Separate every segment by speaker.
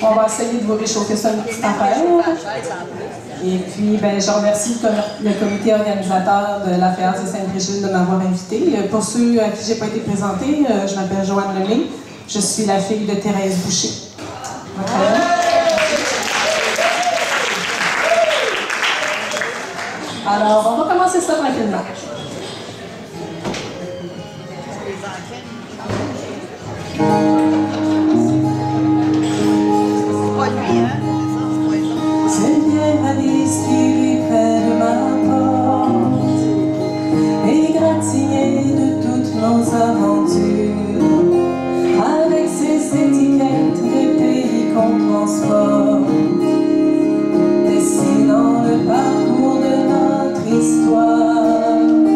Speaker 1: On va essayer de vous réchauffer ça une petite affaire. Et puis, ben, je remercie le comité organisateur de la Féance de Sainte-Brigitte de m'avoir invité. Pour ceux à qui je n'ai pas été présentée, je m'appelle Joanne Lemay. Je suis la fille de Thérèse Boucher. Alors, on va commencer ça tranquillement.
Speaker 2: C'est bien Alice qui vit près de ma porte, égratigné de toutes nos aventures, avec ses étiquettes des pays qu'on transporte, dessinant le parcours de notre histoire.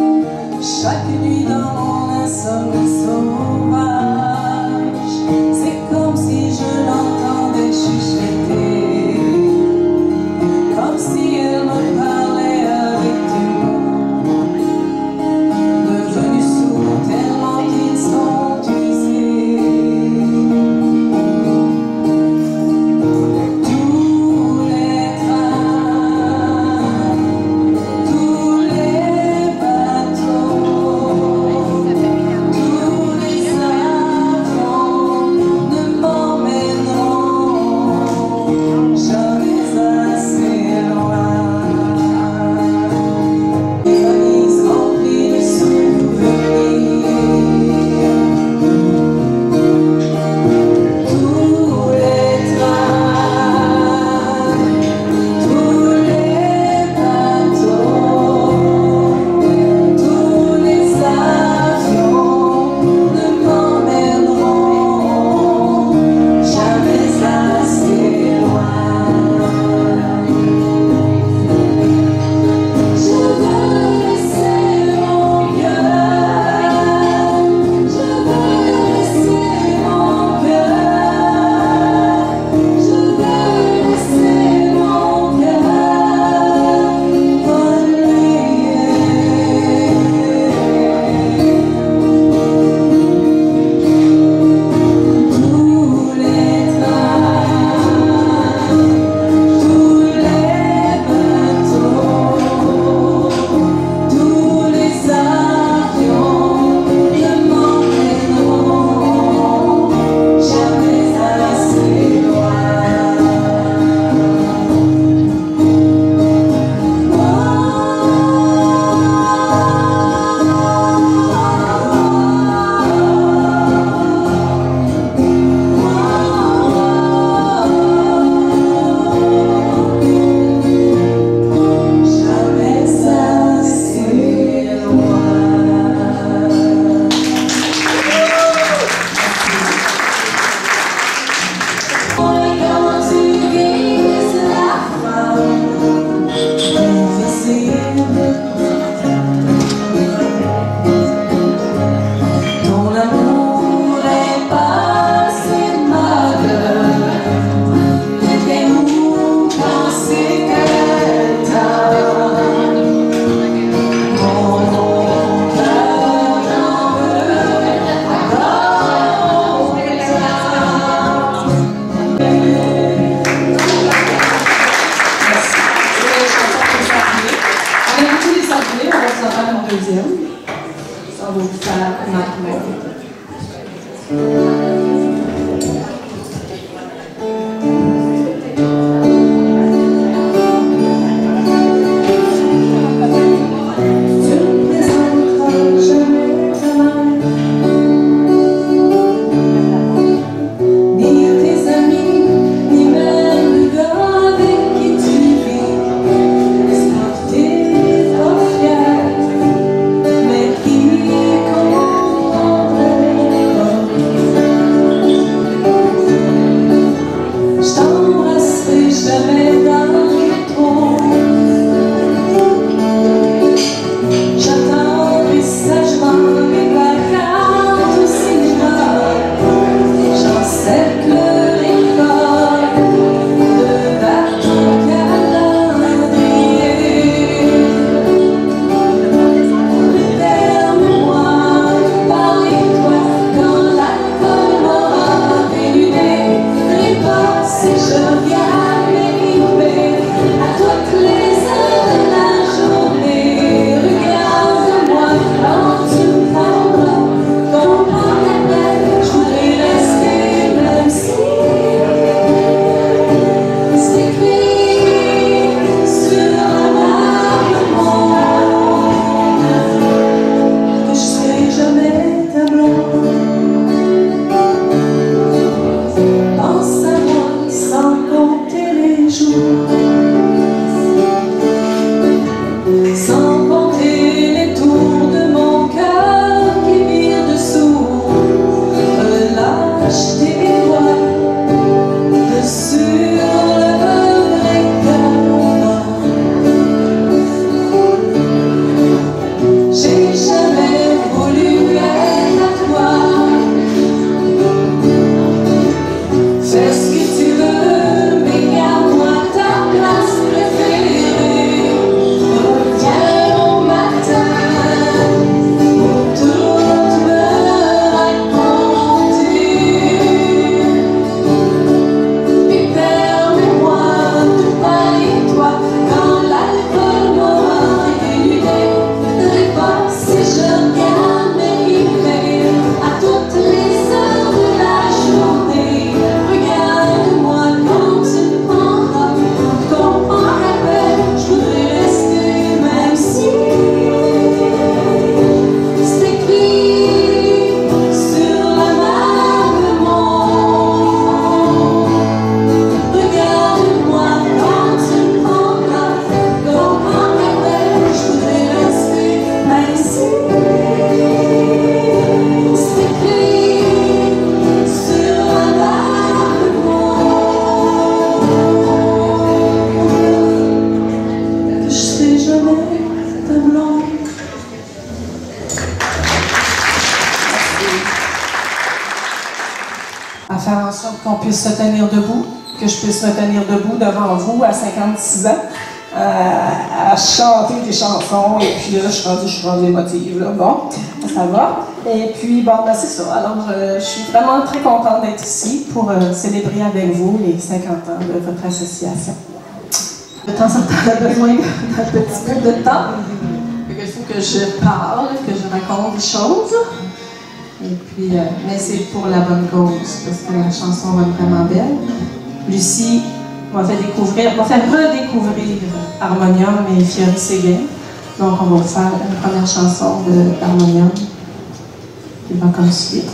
Speaker 1: à Marc Maud. À faire en sorte qu'on puisse se tenir debout, que je puisse me tenir debout devant vous à 56 ans, à chanter des chansons, et puis là, je suis rendue émotive, là, bon, ça va. Et puis, bon, ben, c'est ça. Alors, je suis vraiment très contente d'être ici pour célébrer avec vous les 50 ans de votre association. De temps en temps, on a besoin d'un petit peu de temps. Il faut que je parle, que je raconte des choses. Et puis, mais c'est pour la bonne cause, parce que la chanson va être vraiment belle. Lucie m'a fait redécouvrir Harmonium et Fiori Séguin. Donc, on va vous faire une première chanson d'Harmonium qui va comme suit.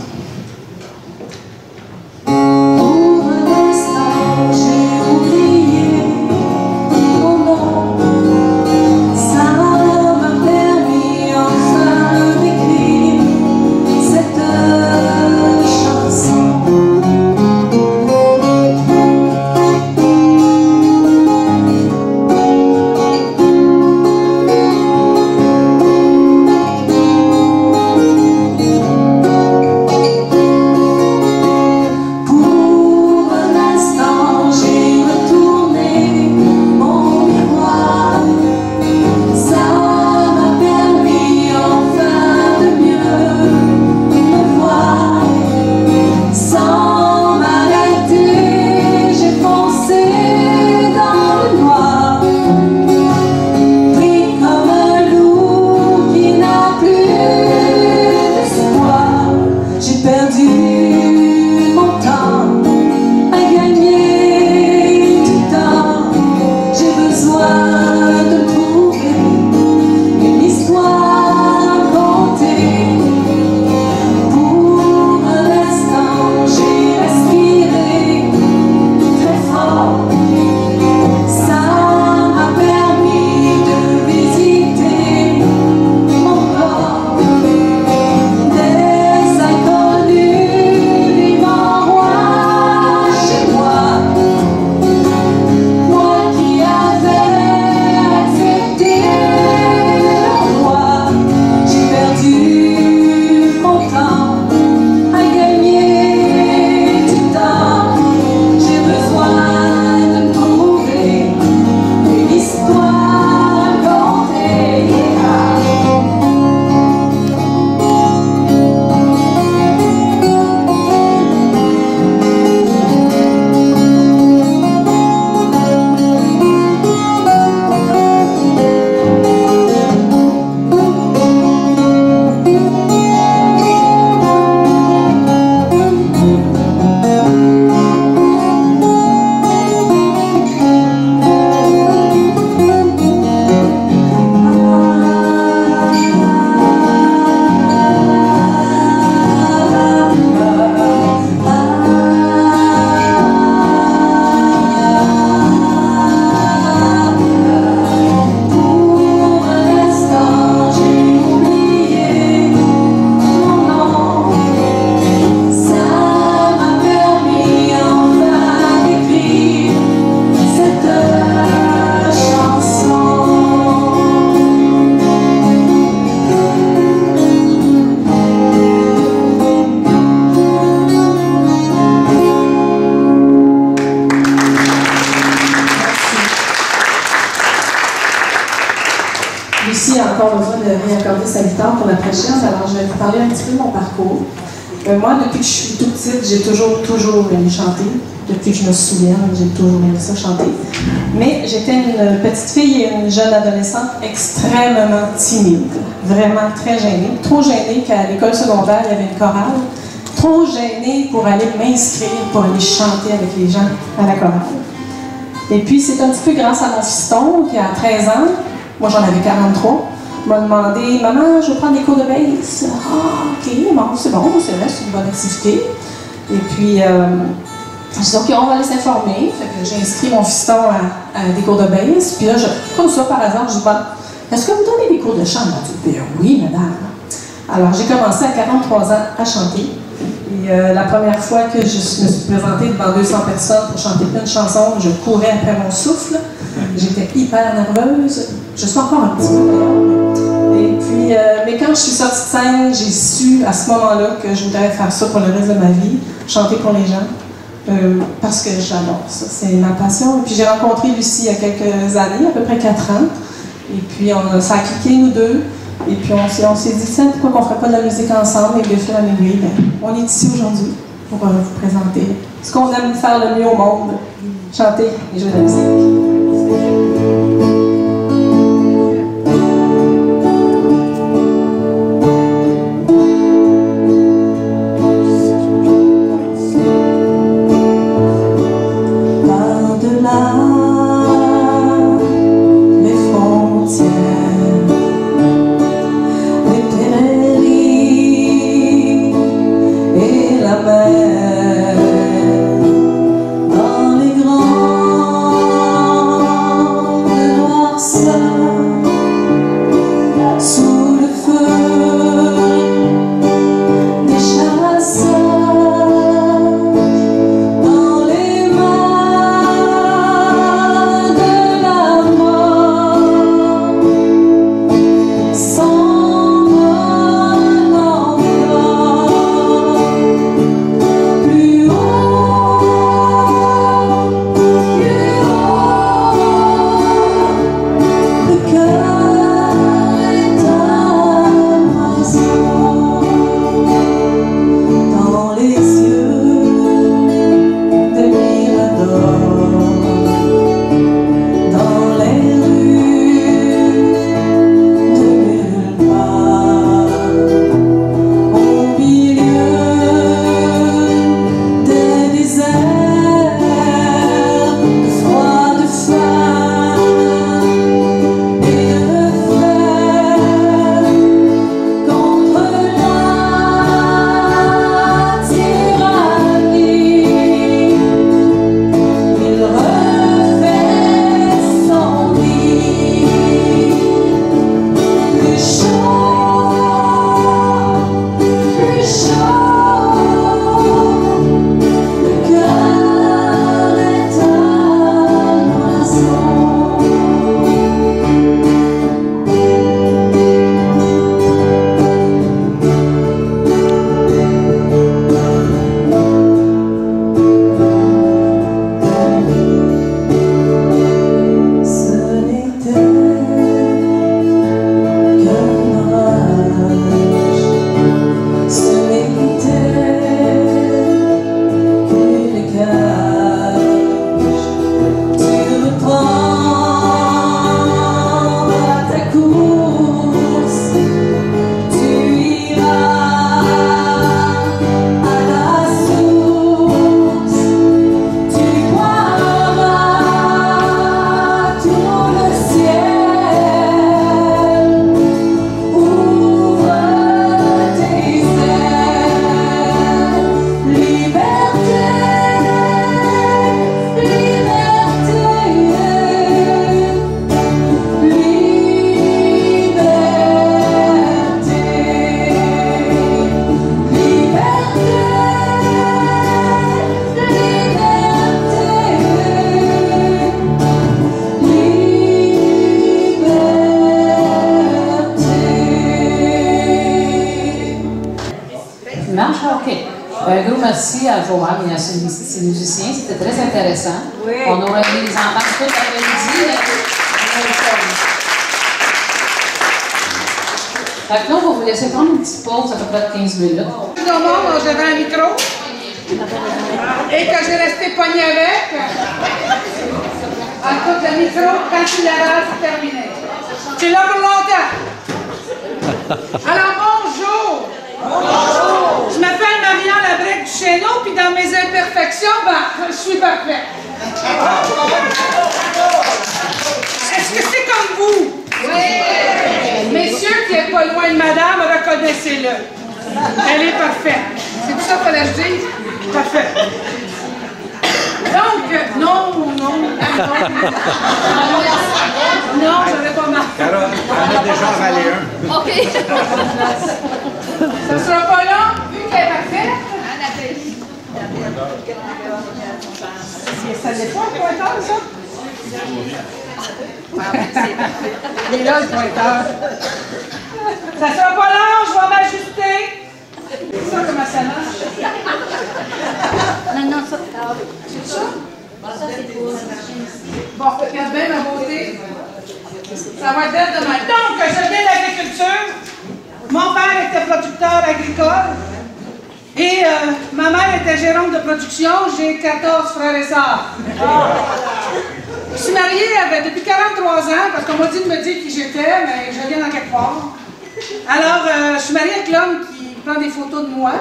Speaker 1: Lucie a encore besoin de réaccorder sa guitare pour la prochaine, alors je vais vous parler un petit peu de mon parcours. Moi, depuis que je suis toute petite, j'ai toujours aimé chanter. Depuis que je me souviens, j'ai toujours aimé ça chanter. Mais j'étais une petite fille et une jeune adolescente extrêmement timide. Vraiment très gênée. Trop gênée qu'à l'école secondaire, il y avait une chorale. Trop gênée pour aller m'inscrire, pour aller chanter avec les gens à la chorale. Et puis, c'est un petit peu grâce à mon fiston qui a 13 ans, moi j'en avais 43, m'a demandé « Maman, je veux prendre des cours de bass. » Ah, ok, bon, c'est bon, c'est vrai, c'est une bonne activité. Et puis, je dis « Ok, on va aller s'informer. » Fait que j'ai inscrit mon fiston à des cours de bass. Puis là, comme ça, par hasard, je dis « Bon, est-ce que vous donnez des cours de chant? » Elle dit « Oui, madame. » Alors, j'ai commencé à 43 ans à chanter. Et la première fois que je me suis présentée devant 200 personnes pour chanter une chanson, je courais après mon souffle. J'étais hyper nerveuse. Je suis encore un petit peu d'ailleurs. Et puis, mais quand je suis sortie de scène, j'ai su à ce moment-là que je voudrais faire ça pour le reste de ma vie, chanter pour les gens, parce que j'adore ça. C'est ma passion. Et puis, j'ai rencontré Lucie il y a quelques années, à peu près 4 ans. Et puis, ça a cliqué, nous deux. Et puis on s'est dit, tiens, pourquoi qu'on ne ferait pas de la musique ensemble? Et de fil en aiguille, on est ici aujourd'hui pour vous présenter ce qu'on aime faire le mieux au monde, chanter et jouer de la musique.
Speaker 3: Un gros merci à Joanne et à ses musiciens, c'était très intéressant. Oui. On aurait aimé les entendre tout l'après-midi. Fait que là, on va vous laisser prendre une petite pause à peu près de 15 minutes.
Speaker 4: Tout le monde, j'avais un micro et que j'ai resté pogné avec. En tout le micro, quand il l'avait, c'est terminé. Tu es là pour longtemps. Alors, bonjour. Bonjour. Je m'appelle Marianne Labrec du Chéneau, puis dans mes imperfections, ben, je suis parfaite. Est-ce que c'est comme vous? Oui. Messieurs qui n'êtes pas loin de madame, reconnaissez-le. Elle est parfaite. C'est tout ça qu'il fallait que je dise? Parfait. Donc, non. Non, j'aurais pas marqué.
Speaker 5: Carole, on a déjà avalé un.
Speaker 4: OK. Ça sera pas long, vu qu'elle est parfaite. Ça n'est pas un pointeur, ça? Il est là, le pointeur. Ça sera pas long, je vais m'ajuster. C'est ça, comment ça marche?
Speaker 6: Non, ça.
Speaker 4: C'est ça?
Speaker 6: Ça, c'est pour.
Speaker 4: Bon, regarde bien ma beauté. Ça va être belle demain. Donc, je viens de l'agriculture. Mon père était producteur agricole. Et ma mère était gérante de production. J'ai 14 frères et sœurs. Je suis mariée depuis 43 ans, parce qu'on m'a dit de me dire qui j'étais, mais je viens dans quelque part. Alors, je suis mariée avec l'homme qui prend des photos de moi.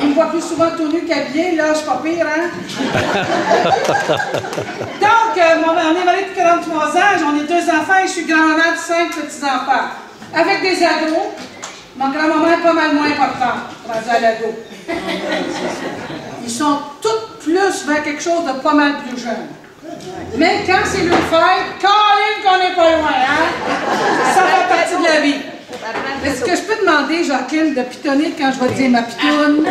Speaker 4: Il me voit plus souvent tout nu qu'habillé, là, je suis pas pire, hein? Donc, on est mariés depuis 43 ans, j'en ai 2 enfants et je suis grand-mère de 5 petits-enfants. Avec des ados, ma grand-maman est pas mal moins importante, rendue à l'ado. Ils sont tous plus vers quelque chose de pas mal plus jeune. Mais quand c'est le fête, Colin qu'on n'est pas loin, hein? Ça fait partie de la vie. Est-ce que je peux demander, Jacqueline, de pitonner quand je vais dire ma pitoune?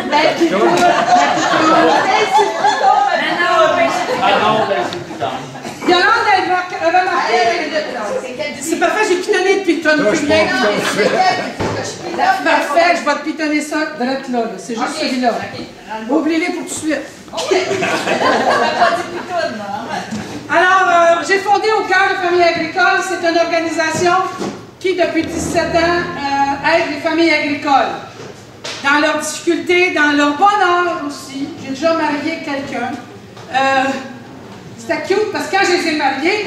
Speaker 4: Yolande, elle va remarquer. C'est parfait, j'ai pitonné de pitonne plus bien. Parfait, je vais te pitonner ça direct là. C'est juste celui-là. Oublie-les pour tout de suite. Alors, j'ai fondé Au cœur de famille agricole. C'est une organisation qui, depuis 17 ans, aide les familles agricoles. Dans leurs difficultés, dans leur bonheur aussi. J'ai déjà marié quelqu'un. C'était cute parce que quand je les ai mariés,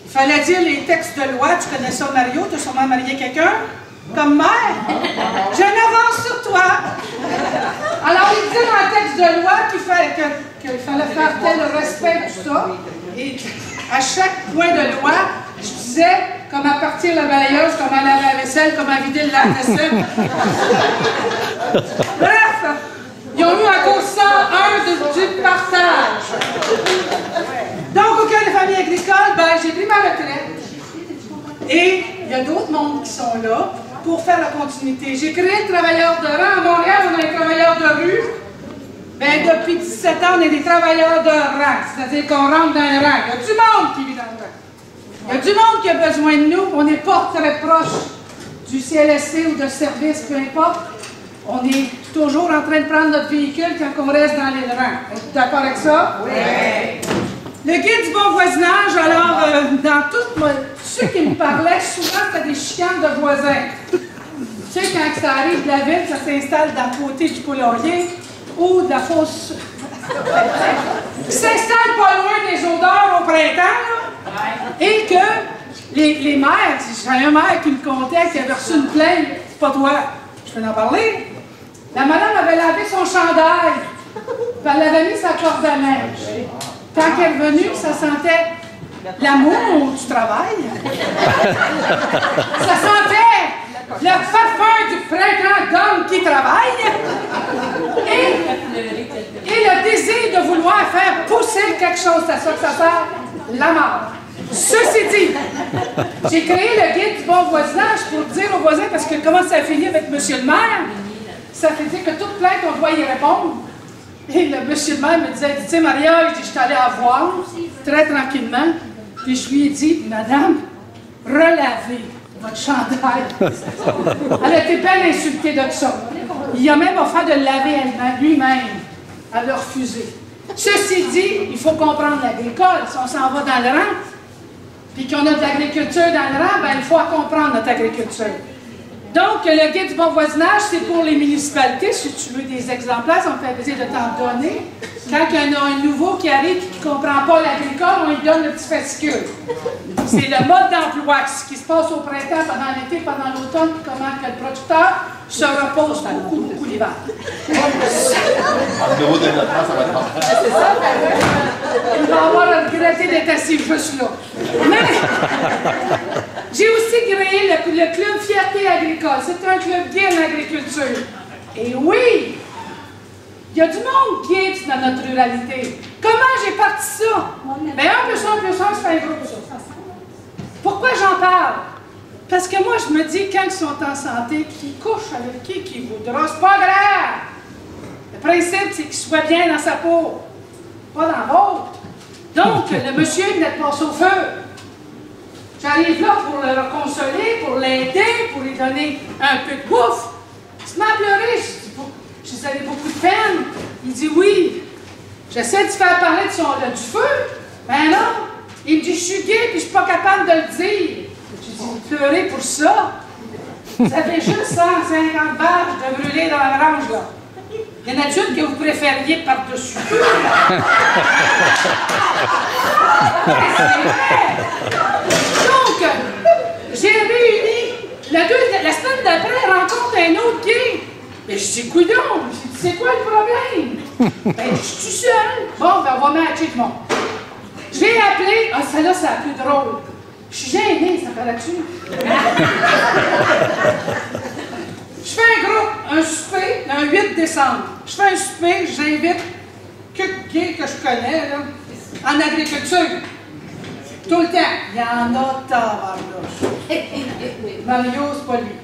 Speaker 4: il fallait dire les textes de loi. Tu connais ça, Mario? Tu as sûrement marié quelqu'un? Comme mère? Je n'avance sur toi. Alors, il dit dans le texte de loi qu'il fallait faire tel respect, tout ça. Et à chaque point de loi, je disais comment partir la balayeuse, comment laver la vaisselle, comment vider le lave-vaisselle. Bref, ils ont eu un cours 101 du partage. Donc, au cœur des familles agricoles, ben, j'ai pris ma retraite. Et il y a d'autres mondes qui sont là pour faire la continuité. J'ai créé le travailleur de rang. À Montréal, on a les travailleurs de rue. Ben, depuis 17 ans, on est des travailleurs de rang. C'est-à-dire qu'on rentre dans un rang. Il y a du monde qui vit dans le rang. Il y a du monde qui a besoin de nous. On n'est pas très proche du CLSC ou de service, peu importe. On est toujours en train de prendre notre véhicule quand on reste dans les rangs. Êtes-vous d'accord avec ça? Oui! Le guide du bon voisinage, alors, dans tous ceux qui me parlaient, souvent c'était des chicanes de voisins. Tu sais, quand ça arrive de la ville, ça s'installe dans le côté du poulailler ou de la fosse. S'installe pas loin des odeurs au printemps, là, et que les maires, j'ai un maire qui me contait qu'il avait reçu une plainte, c'est pas toi, je peux en parler. La madame avait lavé son chandail, puis elle avait mis sa corde à neige. Quand elle est revenue, ça sentait l'amour du travail. Ça sentait le parfum du printemps d'homme qui travaille. Et le désir de vouloir faire pousser quelque chose. C'est ça que ça sert, la mort. Ceci dit, j'ai créé le guide du bon voisinage pour dire aux voisins, parce que comment ça a fini avec M. le maire, ça fait dire que toute plainte, on doit y répondre. Et le monsieur le maire me disait, tu sais, Maria, je suis allée à voir, très tranquillement, puis je lui ai dit, madame, relavez votre chandail. Elle a été bien insultée de ça. Il a même offert de le laver lui-même. Elle a refusé. Ceci dit, il faut comprendre l'agricole. Si on s'en va dans le rang, puis qu'on a de l'agriculture dans le rang, ben, il faut comprendre notre agriculture. Donc, le guide du bon voisinage, c'est pour les municipalités. Si tu veux des exemplaires, ça me fait plaisir de t'en donner. Quand il y en a un nouveau qui arrive et qui ne comprend pas l'agricole, on lui donne le petit fascicule. C'est le mode d'emploi, ce qui se passe au printemps, pendant l'été, pendant l'automne, puis comment que le producteur se repose beaucoup l'hiver.
Speaker 6: En bureau de développement, ça va être bon.
Speaker 4: C'est ça, il va avoir regretté d'être assis juste là. Mais j'ai aussi créé le club Fierté agricole. C'est un club gay en agriculture. Et oui, il y a du monde gay dans notre ruralité. Comment j'ai parti ça? Bien, 1 + 1 + 1, ça fait un groupe, ça. Pourquoi j'en parle? Parce que moi, je me dis, quand ils sont en santé, qu'ils couchent avec qui voudra, c'est pas grave. Le principe, c'est qu'il soit bien dans sa peau, pas dans l'autre. Donc, le monsieur venait de passer au feu. J'arrive là pour le consoler, pour l'aider, pour lui donner un peu de bouffe. Il se met à pleurer. Je dis, avez beaucoup de peine. Il dit oui. J'essaie de faire parler de du feu. Ben non. Il me dit, je suis gay puis je suis pas capable de le dire. Je dis, vous pleurez pour ça? Vous avez juste 150 barges de brûler dans la grange, là. Il y en a-t-il que vous préfériez par-dessus? C'est vrai! Donc, j'ai réuni. La semaine d'après, elle rencontre un autre gay. Mais je dis, coudonc, c'est quoi le problème? Ben, je suis seule. Bon, ben, on va matcher le monde. Je l'ai appelé. Ah, celle-là, c'est la plus drôle. Je suis gênée, ça fait là-dessus. Je fais un souper, un 8 décembre. Je fais un souper, j'invite que gay que je connais, là, en agriculture. Tout le temps. Il y en a tabarnouche. Mario, c'est pas lui.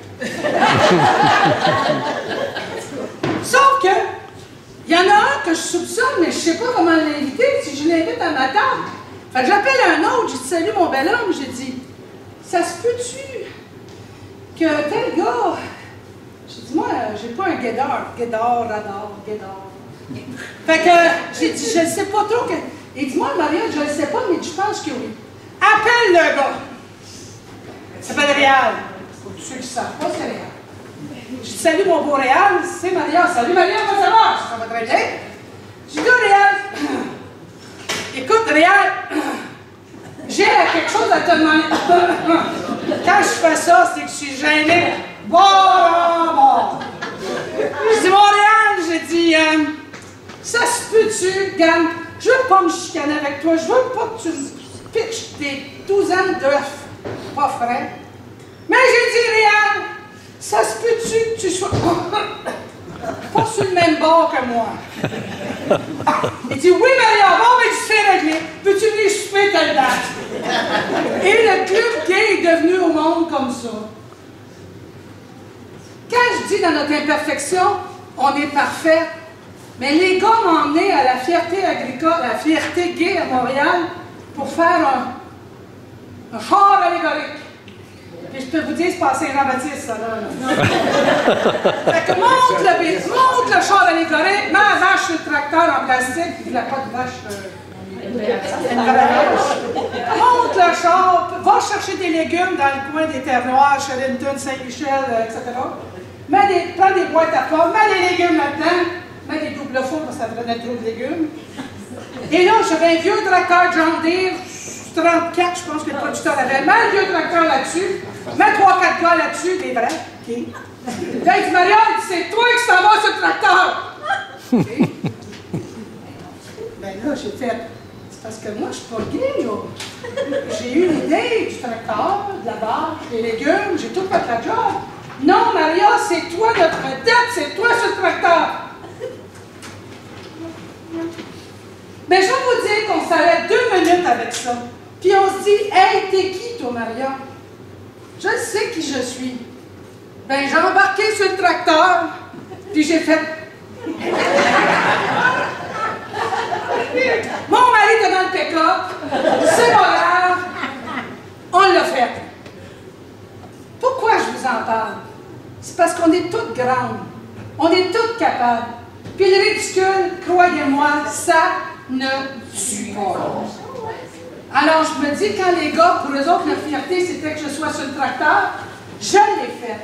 Speaker 4: Sauf que, il y en a un que je soupçonne, mais je sais pas comment l'inviter si je l'invite à ma table. Fait que j'appelle un autre, j'ai dit, salut mon bel homme, j'ai dit, ça se peut-tu que tel gars, j'ai dit, moi, j'ai pas un guédard, radar. Fait que j'ai dit, je ne sais pas trop que. Il dit, moi, Maria, je ne sais pas, mais je pense que oui. Appelle le gars. Il s'appelle Réal. Pour tous ceux qui ne savent pas, c'est Réal. Je dis, salut mon beau Réal, c'est Maria. Salut Maria, comment ça va? Ça va très bien. Je dis, Réal, écoute, Réal, j'ai quelque chose à te demander. Quand je fais ça, c'est que je suis gêné. Bon. Je dis, Montréal, j'ai dit, ça se peut-tu, Gam? Je veux pas me chicaner avec toi, je veux pas que tu me pitches tes douzaines d'œufs pas frais. Mais j'ai dit, Réal, ça se peut-tu que tu sois pas sur le même bord que moi? Il dit, oui, Maria, bon, mais tu sais régler. Peux-tu venir souper telle date? Et le club gay est devenu au monde comme ça. Quand je dis dans notre imperfection, on est parfait, mais les gars m'ont emmené à la fierté agricole, à la fierté gay à Montréal, pour faire un char allégorique. Et je peux vous dire, c'est pas Saint-Jean-Baptiste, ça, là. Fait que monte le char allégorique, mets la vache sur le tracteur en plastique, puis il n'y a pas de vache. Monte le char, va chercher des légumes dans le coin des terroirs, Sherrington, Saint-Michel, etc. Prends des boîtes à pommes, mets des légumes là-dedans, mets des doubles fours parce que ça prenait trop de légumes. Et là, j'avais un vieux tracteur John Deere, 34, je pense que le producteur avait. Mets un vieux tracteur là-dessus, mets 3-4 gars là-dessus, des vrais. Okay. Là, il dit, Maria, c'est toi qui s'en vas sur le tracteur. Okay. Ben là, j'ai fait. Parce que moi, je suis pas gay, là. J'ai eu l'idée du tracteur, de la barre, des légumes, j'ai tout fait la job. Non, Maria, c'est toi notre vedette, c'est toi ce tracteur. Mais je vais vous dire qu'on s'arrête 2 minutes avec ça. Puis on se dit, hey, t'es qui, toi, Maria? Je sais qui je suis. Ben, j'ai embarqué sur le tracteur, puis j'ai fait. Mon mari était dans le pick-up, c'est pas grave, on l'a fait. Pourquoi je vous en parle? C'est parce qu'on est toutes grandes, on est toutes capables. Puis le ridicule, croyez-moi, ça ne tue pas. Alors je me dis, quand les gars, pour eux autres, la fierté, c'était que je sois sur le tracteur, je l'ai fait.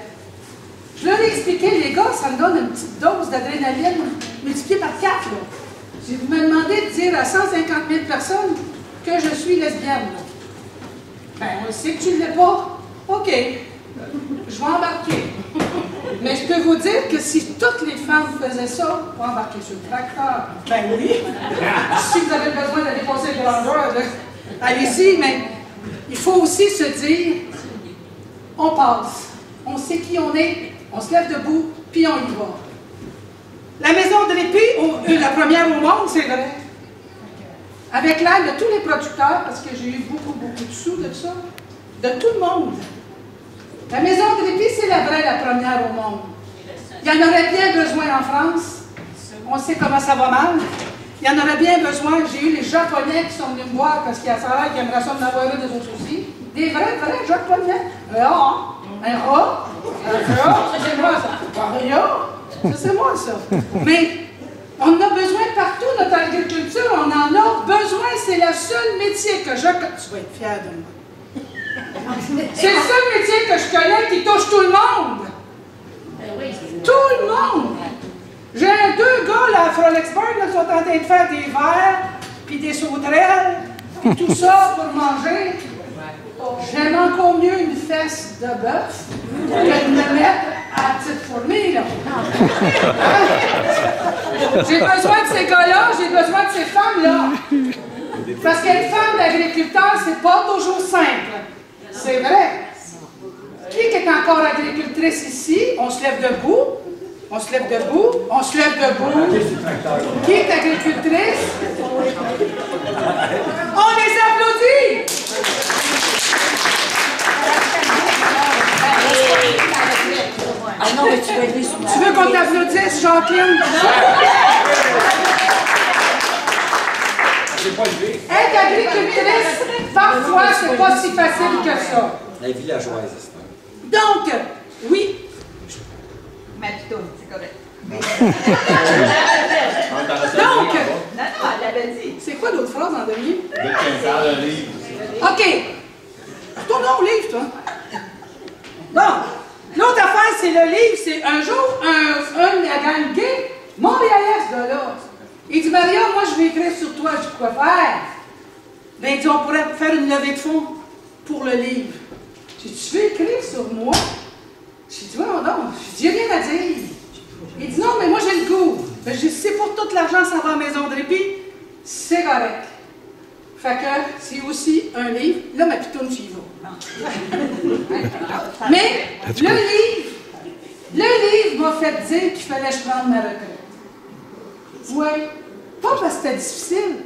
Speaker 4: Je leur ai expliqué, les gars, ça me donne une petite dose d'adrénaline multipliée par 4. Si vous me demandez de dire à 150 000 personnes que je suis lesbienne, ben on sait que tu ne l'es pas. OK, je vais embarquer. Mais je peux vous dire que si toutes les femmes faisaient ça, pour embarquer sur le tracteur, ben oui. Si vous avez besoin d'aller passer le grandeur, allez-y, mais il faut aussi se dire, on passe, on sait qui on est, on se lève debout, puis on y va. La Maison de l'Épée, la première au monde, c'est vrai. Avec l'aide de tous les producteurs, parce que j'ai eu beaucoup de sous de ça, de tout le monde. La Maison de l'Épée, c'est la vraie, la première au monde. Il y en aurait bien besoin en France. On sait comment ça va mal. Il y en aurait bien besoin. J'ai eu les Japonais qui sont venus me voir parce qu'il y a ça là qui aimeraient ça en avoir un des autres aussi. Des vrais Japonais. Un rat, ça c'est moi ça. Ça c'est moi ça. Mais on en a besoin partout, notre agriculture, on en a besoin. C'est le seul métier que je... Tu vas être fier de moi. C'est le seul métier que je connais qui touche tout le monde. Tout le monde. J'ai 2 gars là, à Frolexburg, qui sont en train de faire des verres, puis des sauterelles, puis tout ça pour manger. J'aime encore mieux une fesse de bœuf que de me mettre à la petite fourmi, là. J'ai besoin de ces gars-là, j'ai besoin de ces femmes-là. Parce qu'être femme d'agriculteur, c'est pas toujours simple. C'est vrai. Qui est encore agricultrice ici? On se lève debout. On se lève debout. On se lève debout. Qui est agricultrice? On les applaudit!
Speaker 7: Ah non, mais tu vas aider sur
Speaker 4: Tu veux qu'on t'applaudisse, Jacqueline? Être agricultrice, parfois, c'est pas si facile que ça.
Speaker 8: La villageoise.
Speaker 4: Donc, oui.
Speaker 7: Mais plutôt, c'est correct.
Speaker 4: Donc,
Speaker 7: Non, elle l'avait dit.
Speaker 4: c'est quoi l'autre phrase en demi?
Speaker 6: Dès qu'elle parle un livre.
Speaker 4: OK. Retournons au livre, toi. Bon. L'autre affaire, c'est le livre. C'est un jour, un gang gay, montréalais, ce gars-là. Il dit, Maria, moi, je vais écrire sur toi. Je dis, quoi faire? Ben, il dit, on pourrait faire une levée de fonds pour le livre. J'ai dit, tu veux écrire sur moi? J'ai dit, non, non, j'ai rien à dire. Il dit, non, mais moi, j'ai le goût. Ben, j'ai dit, c'est pour tout l'argent, ça va à la Maison de répit, c'est correct. Fait que c'est aussi un livre. Là, ma pitoune, tu y vas. Mais le livre m'a fait dire qu'il fallait que je prenne ma retraite. Oui. Pas parce que c'était difficile.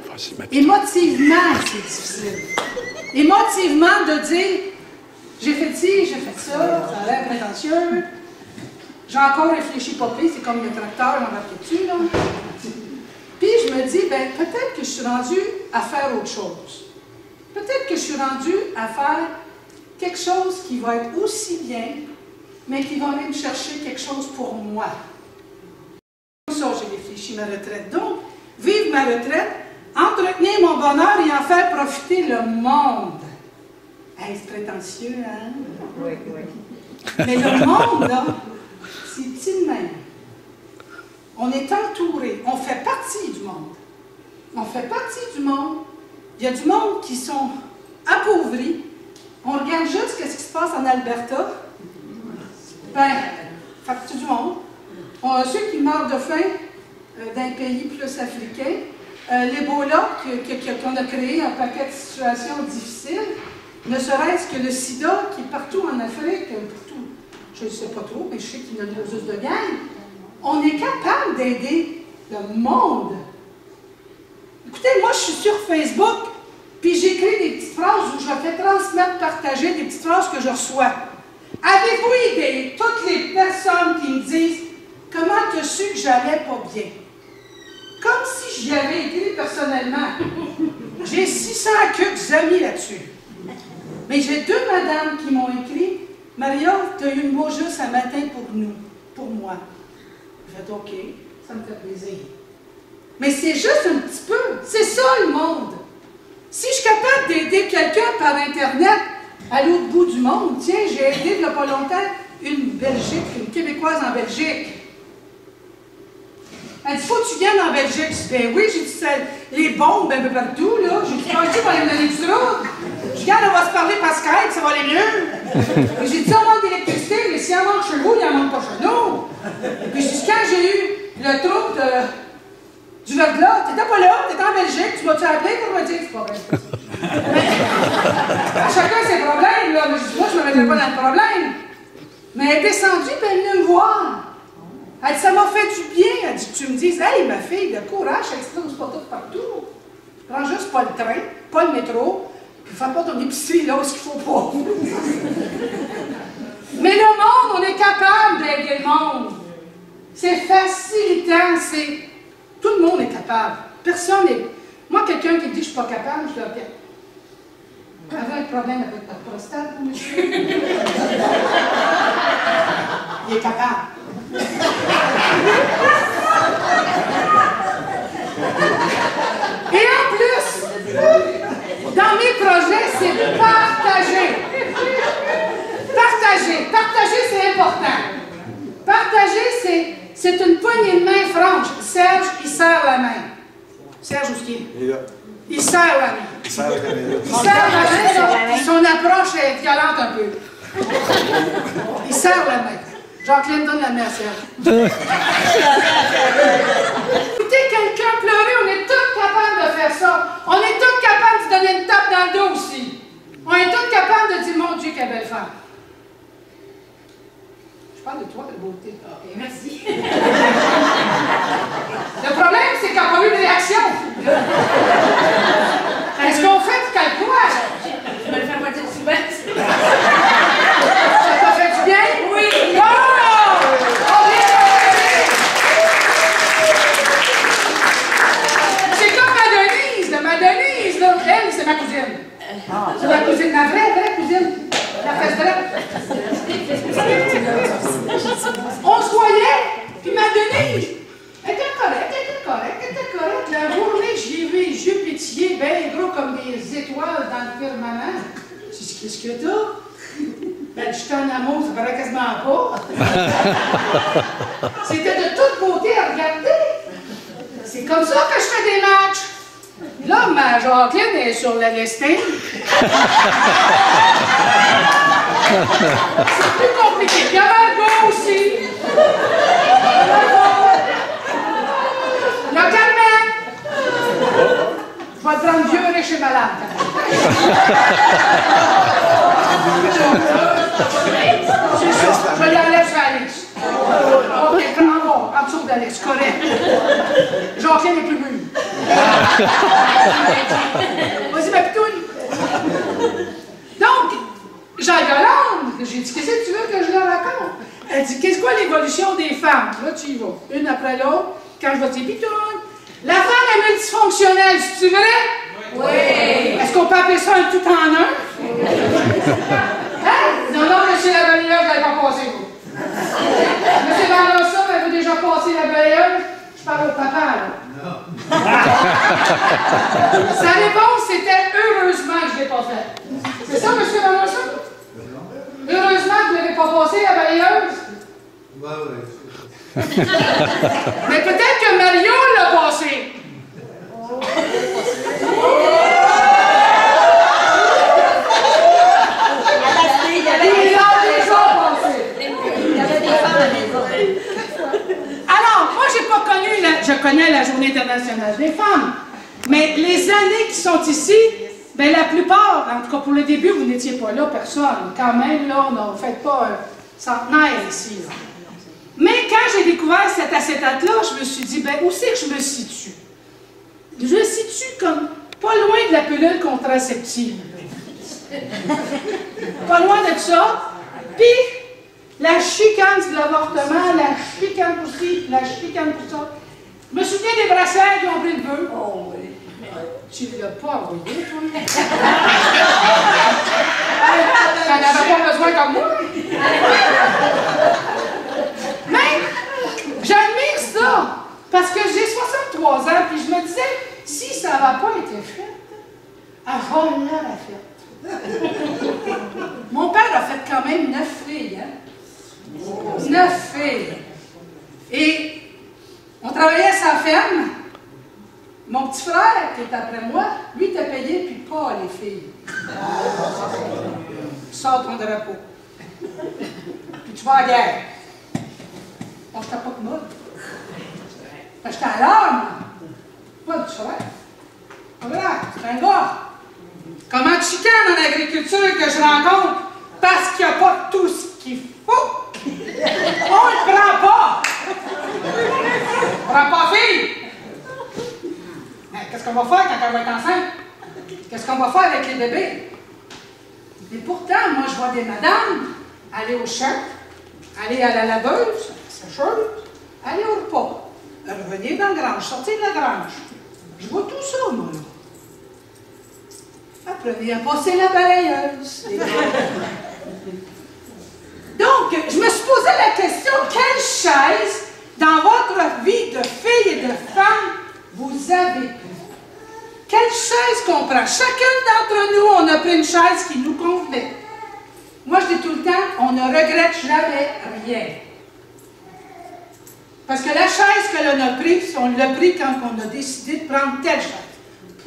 Speaker 4: Émotivement, c'est difficile. Émotivement, de dire, j'ai fait ci, j'ai fait ça, ça a l'air prétentieux. J'ai encore réfléchi pas pire, c'est comme le tracteur, embarqué dessus, là. Puis je me dis, ben peut-être que je suis rendue à faire autre chose. Peut-être que je suis rendue à faire quelque chose qui va être aussi bien, mais qui va aller me chercher quelque chose pour moi. Comme ça, j'ai réfléchi ma retraite. Donc, vivre ma retraite, entretenir mon bonheur et en faire profiter le monde. Hey, c'est prétentieux, hein?
Speaker 7: Oui, oui.
Speaker 4: Mais le monde, là, c'est petit de même. On est entouré, on fait partie du monde. On fait partie du monde. Il y a du monde qui sont appauvris. On regarde juste ce qui se passe en Alberta. Ben, fait partie du monde. On a ceux qui meurent de faim d'un pays plus africain. L'Ebola, qu'on a créé un paquet de situations difficiles. Ne serait-ce que le sida qui est partout en Afrique, partout. Je ne sais pas trop, mais je sais qu'il y en a juste de gang. On est capable d'aider le monde. Écoutez, moi, je suis sur Facebook, puis j'écris des petites phrases où je fais transmettre, partager des petites phrases que je reçois. Avez-vous idée, toutes les personnes qui me disent « Comment tu as su que j'allais pas bien? » Comme si j'y avais écrit personnellement. J'ai 600 quelques amis là-dessus. Mais j'ai 2 madames qui m'ont écrit « Maria, tu as eu une mot juste un matin pour nous, pour moi. » J'ai fait « OK, ça me fait plaisir. » Mais c'est juste un petit peu. C'est ça le monde. Si je suis capable d'aider quelqu'un par Internet à l'autre bout du monde, tiens, j'ai aidé il n'y a pas longtemps une Belgique, une Québécoise en Belgique. Elle dit, faut que tu viennes en Belgique. Je dis, ben oui, j'ai dit, les bombes un peu partout, là. J'ai dit, tu vas aller me donner du trouble. Je dis, regarde, on va se parler par Skype, ça va aller mieux. Et j'ai dit, on manque d'électricité, mais si elle manque chez vous, il en manque pas chez nous. Puis je dis, quand j'ai eu le trouble du verglas, t'étais pas là, t'étais en Belgique, tu m'as-tu appelé pour me dire, c'est pas vrai. À chacun ses problèmes, là. Mais je dis, moi, je me mettrais pas dans le problème. Mais elle est descendue, puis elle est venue me voir. Elle dit, ça m'a fait du bien. Elle dit, tu me dises, hey, ma fille, le courage, ça explose pas tout partout. Prends juste pas le train, pas le métro, puis fais pas ton épicerie là où il faut pas. Mais le monde, on est capable d'aider le monde. C'est facilitant, c'est... Tout le monde est capable. Personne n'est... Moi, quelqu'un qui dit, je suis pas capable, je le dis. Avez un problème avec ta prostate, monsieur? Il est capable. Et en plus, dans mes projets, c'est partager. Partager. Partager, c'est important. Partager, c'est une poignée de main franche. Serge, il serre la main. Serge, où est-ce qu'il est? Il serre la main. Il serre la main, son approche est violente un peu. Il serre la main. Jacqueline donne la main à Serge. Écoutez, quelqu'un pleurer, on est tous capables de faire ça. On est tous capables de donner une tape dans le dos aussi. On est tous capables de dire, mon Dieu, quelle belle femme. Je parle de toi, de beauté. OK, merci. Le problème, c'est qu'il n'y a pas eu de réaction. Est-ce qu'on fait du calcul?
Speaker 7: Je me le fais pas dire souvent.
Speaker 4: Ça t'a fait du bien?
Speaker 7: Oui.
Speaker 4: Oh! C'est comme ma Denise, là. Elle, c'est ma cousine. C'est ma cousine, ma vraie cousine. La fesse droite. On se voyait, puis ma Denise, elle était correcte. La journée, j'y ai vu les yeux pétillés, bien gros comme des étoiles dans le firmament. Je dis, qu'est-ce que t'as? Ben, j'étais en amour, ça paraît quasiment pas. C'était de toute beauté à regarder. C'est comme ça que je fais des matchs. Là, ma Jacqueline est sur la listée. C'est plus compliqué. Il y a Margot aussi. Le Carmen. Je vais te prendre vieux, riche et malade. C'est ça. Je vais l'enlève sur Alex. OK, prends-moi. En dessous d'Alex, correct. Jacqueline est plus mûre. Vas-y, ma pitouille. Donc, Jean-Yolande, j'ai dit, qu'est-ce que tu veux que je leur raconte? Elle dit, qu'est-ce que l'évolution des femmes? Là, tu y vas. Une après l'autre. Quand je vais te dire, pitouille. La femme est multifonctionnelle, c'est-tu vrai?
Speaker 7: Oui.
Speaker 4: Est-ce qu'on peut appeler ça un tout en un? Hein? Non, monsieur la balayeuse, vous n'allez pas passer, vous. Monsieur Vanessa, elle veut déjà passer la balayeuse. Je parle au papa, là. Non. Sa réponse, c'était heureusement que je ne l'ai pas fait. C'est ça, monsieur Vanessa? Heureusement que vous n'avez pas passé la balayeuse?
Speaker 8: Oui.
Speaker 4: Mais peut-être que Mario l'a passé. Alors, moi, j'ai pas connu, je connais la Journée internationale des femmes, mais les années qui sont ici, ben la plupart, en tout cas pour le début, vous n'étiez pas là, personne. Quand même, là, on ne fait pas un centenaire ici. Là. Mais quand j'ai découvert cet acétate-là, je me suis dit, ben où c'est que je me situe? Je me situe comme pas loin de la pilule contraceptive. Pas loin de ça. Puis, la chicane de l'avortement, la chicane pour ci, la chicane pour ça. Je me souviens des brassières qui ont pris le bœuf. Oh oui. Tu ne l'as pas envoyé, toi? T'en avais pas besoin comme moi? Mais, j'admire ça. Parce que j'ai 63 ans, puis je me disais, si ça n'avait pas été fait, avant l'a fait. Mon père a fait quand même 9 filles, hein? ferme, mon petit frère qui est après moi, lui t'a payé, puis pas les filles. Sors ton drapeau. Puis tu vas à la guerre. On ne pas de mode. J'étais à l'arme. Pas du frère. Voilà, c'est un gars. Comment tu chicanes en agriculture que je rencontre parce qu'il n'y a pas tout ce qu'il faut? On ne le prend pas. On ne prend pas fille. Qu'est-ce qu'on va faire quand elle va être enceinte? Qu'est-ce qu'on va faire avec les bébés? Et pourtant, moi, je vois des madames aller au champ, aller à la laveuse, sécheuse, aller au repas, revenir dans la grange, sortir de la grange. Je vois tout ça, moi, là. Apprenez à passer la balayeuse. Donc, je me suis posé la question, quelle chaise, dans votre vie de fille et de femme, vous avez pris? Quelle chaise qu'on prend? Chacun d'entre nous, on a pris une chaise qui nous convenait. Moi, je dis tout le temps, on ne regrette jamais rien. Parce que la chaise que l'on a prise, on l'a pris quand on a décidé de prendre telle chaise.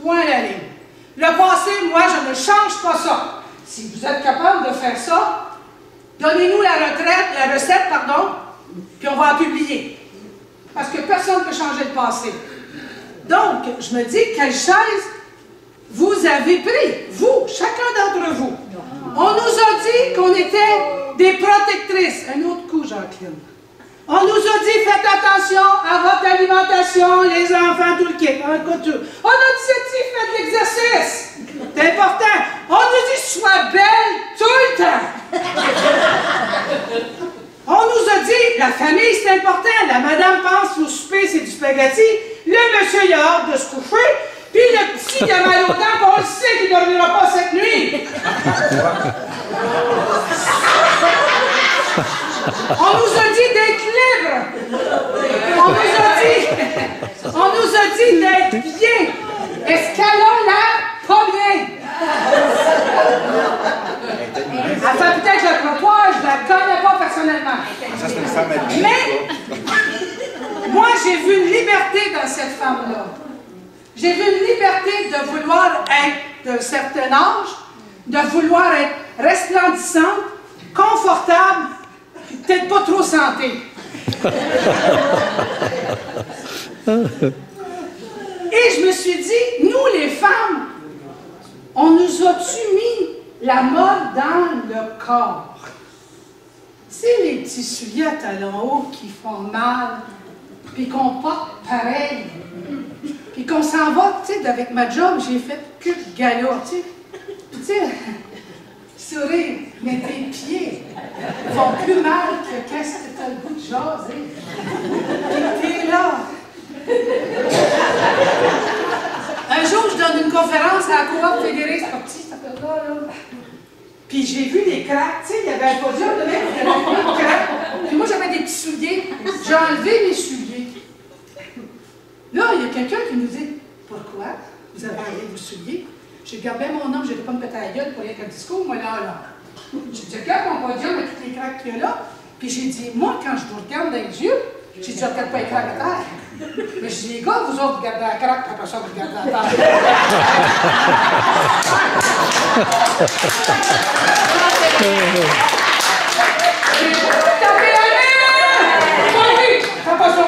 Speaker 4: Point à la ligne. Le passé, moi, je ne change pas ça. Si vous êtes capable de faire ça, donnez-nous la recette, puis on va en publier. Parce que personne ne peut changer le passé. Donc, je me dis, quelle chaise vous avez pris, vous, chacun d'entre vous. On nous a dit qu'on était des protectrices. Un autre coup, Jacqueline. On nous a dit, faites attention à votre alimentation, les enfants, tout le kit. On a dit, faites de l'exercice. C'est important. On nous dit, sois belle tout le temps. On nous a dit, la famille, c'est important. La madame pense au souper, c'est du spaghetti. Le monsieur, il a hâte de se coucher. Puis le petit, il a mal aux dents, on le sait qu'il ne dormira pas cette nuit. On nous a dit d'être libre. On nous a dit d'être bien. Est-ce qu'elle a l'air pas bien? Elle fait peut-être le trottoir, je ne la connais pas personnellement.
Speaker 5: Ça, c'est une femme habillée.
Speaker 4: Mais moi, j'ai vu une liberté dans cette femme-là. J'ai vu une liberté de vouloir être d'un certain âge, de vouloir être resplendissante, confortable, peut-être pas trop santé. Et je me suis dit, nous les femmes, on nous a-tu mis la mode dans le corps? C'est les petits souliers à talons hauts qui font mal, puis qu'on porte pareil, puis qu'on s'en va, tu sais, avec ma job, j'ai fait que de gala, tu sais, sourire, mais tes pieds font plus mal que qu'est-ce que t'as le goût de jaser. Puis t'es là. Un jour, je donne une conférence à la coop fédérée, c'est pas petit, ça fait là. Puis j'ai vu les craques, tu sais, il y avait un podium de même, il y avait plein de craques. Puis moi, j'avais des petits souliers. J'ai enlevé mes souliers. Là, il y a quelqu'un qui nous dit, pourquoi vous avez enlevé vos souliers? J'ai gardé mon nom, je n'ai pas me péter à la gueule pour rien qu'un discours, moi là. J'ai dit, regarde mon podium avec toutes les craques qu'il y a là. Puis j'ai dit, moi, quand je vous regarde dans les yeux, j'ai dit, je ne regarde pas les craques à terre. Mais je dis, les gars, vous autres, vous regardez la craque, puis après ça, vous regardez la terre. Tapez la main! Oui, fais pas ça.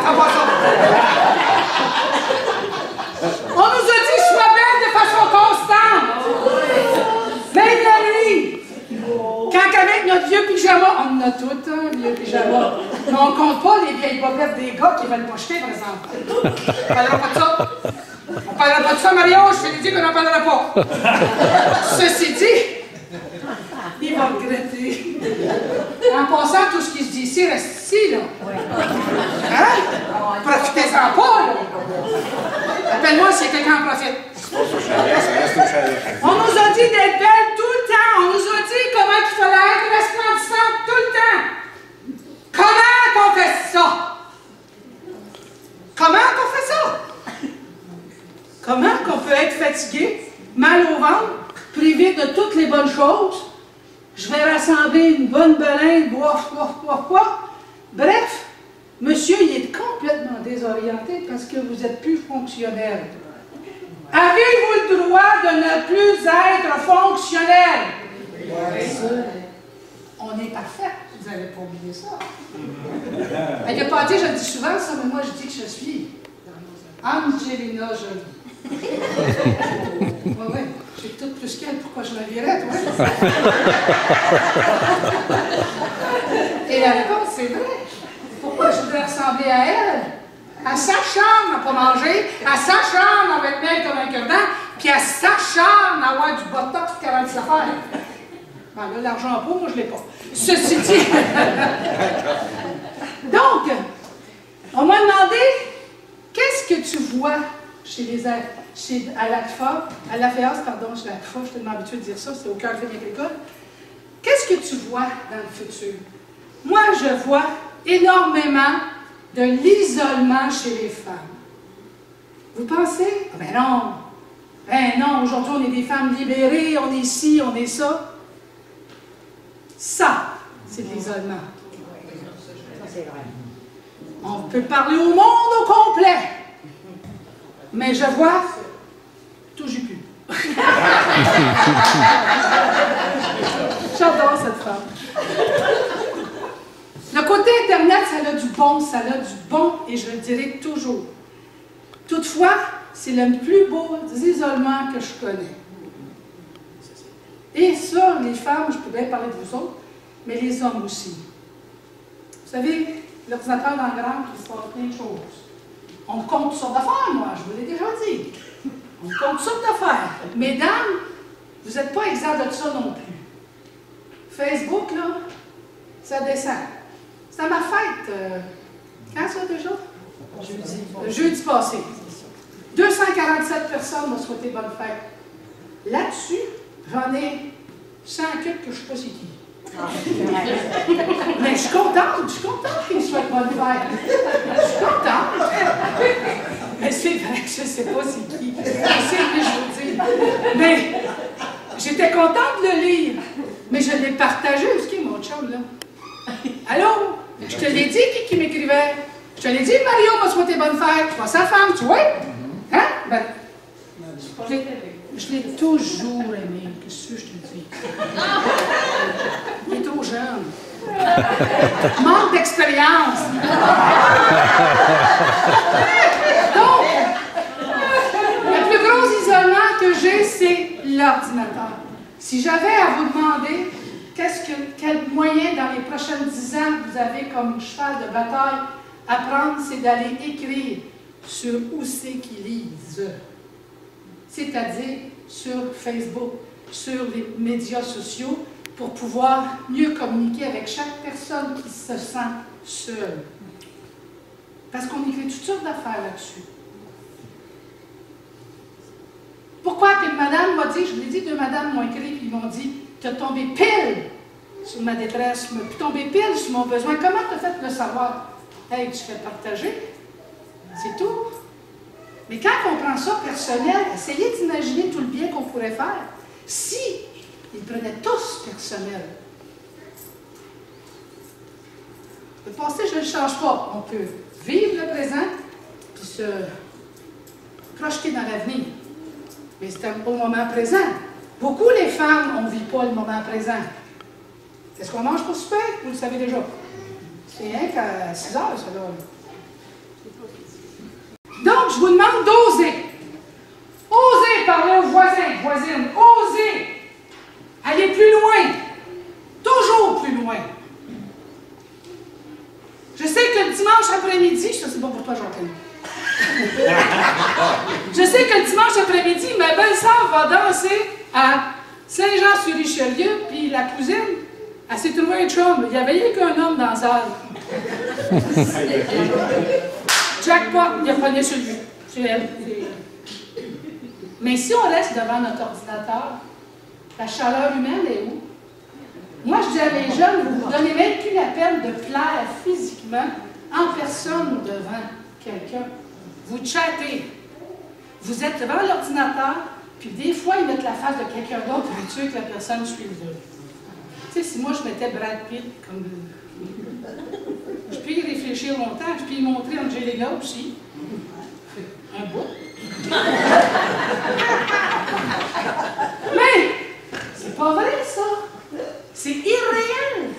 Speaker 4: Fais pas ça. On nous a dit, sois belle de façon constante. Même la nuit. Quand avec notre vieux pyjama, on en a tout un vieux pyjama. Mais on ne compte pas les vieilles bobettes des gars qui veulent pas jeter, par exemple. On ne parlera pas de ça. On ne parlera pas de ça, Mario. Je te l'ai dit qu'on n'en parlera pas. Ceci dit, il va regretter. En passant, tout ce qui se dit ici reste ici, là. Hein? Profitez-en pas, là. Appelle-moi si quelqu'un en profite. On nous a dit d'être belle tout le temps. On nous a dit comment il fallait être resplendissante tout le temps. Comment qu'on fait ça? Comment qu'on fait ça? Comment qu'on peut être fatigué, mal au ventre, privé de toutes les bonnes choses? Je vais rassembler une bonne baleine, boif. Bref, Monsieur, il est complètement désorienté parce que vous n'êtes plus fonctionnel. Avez-vous le droit de ne plus être fonctionnel? Bien sûr. On est parfait. Vous n'avez pas oublié ça. Avec le pâté, je le dis souvent, ça, mais moi, je dis que je suis Angelina Jolie. Oui, j'ai tout plus qu'elle. Pourquoi je m'habillerais, toi? Et la réponse, c'est vrai. Pourquoi je voudrais ressembler à elle? À sa chambre à pas manger, à sa chambre à mettre mail comme un cure-dent, puis à sa chambre à avoir du botox 46 affaires. Ben là, l'argent en pot, moi je l'ai pas. Ceci dit. Donc, on m'a demandé, qu'est-ce que tu vois à la FEAS, pardon, chez la FEAS, je suis tellement habituée de dire ça, c'est au cœur de l'école. Qu'est-ce que tu vois dans le futur? Moi, je vois énormément de l'isolement chez les femmes. Vous pensez? Ben non! Ben non, aujourd'hui on est des femmes libérées, on est ci, on est ça. Ça, c'est de l'isolement.
Speaker 3: Ça, c'est vrai.
Speaker 4: On peut parler au monde au complet. Mais je vois, tout j'ai pu. J'adore cette femme. Le côté Internet, ça a du bon, et je le dirai toujours. Toutefois, c'est le plus beau isolement que je connais. Et ça, les femmes, je pourrais parler de vous autres, mais les hommes aussi. Vous savez, l'ordinateur dans le grand, il se passe plein de choses. On compte toutes sortes d'affaires, moi, je vous l'ai déjà dit. On compte toutes sortes d'affaires. Mesdames, vous n'êtes pas exempts de ça non plus. Facebook, là, ça descend. C'est à ma fête. Quand ça déjà? Jeudi. Le jeudi passé. 247 personnes m'ont souhaité bonne fête. Là-dessus, j'en ai 100 quelques que je ne sais pas c'est qui. Mais je suis contente qu'ils me souhaitent bonne fête. Je suis contente. Mais c'est vrai que je ne sais pas c'est qui. C'est que je vous dis. Mais j'étais contente de le lire. Mais je l'ai partagé. Où est-ce qu'il est mon chum, là? Allô? Je te l'ai dit qui m'écrivait. Je te l'ai dit, Mario m'a souhaité bonne fête. Tu vois sa femme, tu vois? Hein? Ben, je l'ai toujours aimé. Qu'est-ce que je te dis? Il est trop jeune. Manque d'expérience. Donc, le plus gros isolement que j'ai, c'est l'ordinateur. Si j'avais à vous demander quel moyen dans les prochaines 10 ans vous avez comme cheval de bataille à prendre, c'est d'aller écrire sur où c'est qu'ils lisent. C'est-à-dire sur Facebook, sur les médias sociaux, pour pouvoir mieux communiquer avec chaque personne qui se sent seule. Parce qu'on écrit toutes sortes d'affaires là-dessus. Pourquoi que madame m'a dit, je vous l'ai dit, deux madames m'ont écrit et ils m'ont dit, tu as tombé pile sur ma détresse, tu m'as tombé pile sur mon besoin. Comment tu as fait de le savoir? Hey, tu fais partager. C'est tout. Mais quand on prend ça personnel, essayez d'imaginer tout le bien qu'on pourrait faire si ils prenaient tous personnel. Le passé, je ne le change pas. On peut vivre le présent puis se projeter dans l'avenir. Mais c'est au moment présent. Beaucoup les femmes, on ne vit pas le moment présent. Est-ce qu'on mange pour souper? Vous le savez déjà. C'est rien qu'à 6 heures, ça, là. Donc, je vous demande d'oser. Osez parler aux voisins, voisines. Osez aller plus loin. Toujours plus loin. Je sais que le dimanche après-midi, ça c'est bon pour toi, Jean-Claude. Je sais que le dimanche après-midi, ma belle-sœur va danser à Saint-Jean-sur-Richelieu, puis la cousine, elle s'est trouvée un chum. Il n'y avait rien qu'un homme dans la salle. Jackpot, il a pogné sur lui. C'est elle. Mais si on reste devant notre ordinateur, la chaleur humaine est où? Moi, je dis à mes jeunes, vous ne vous donnez même plus la peine de plaire physiquement en personne devant quelqu'un. Vous chattez. Vous êtes devant l'ordinateur, puis des fois, ils mettent la face de quelqu'un d'autre pour être sûr que la personne suive. Tu sais, si moi, je mettais Brad Pitt comme Je peux y réfléchir longtemps, je peux y montrer Angélica aussi. Un bout. Mais, c'est pas vrai ça. C'est irréel.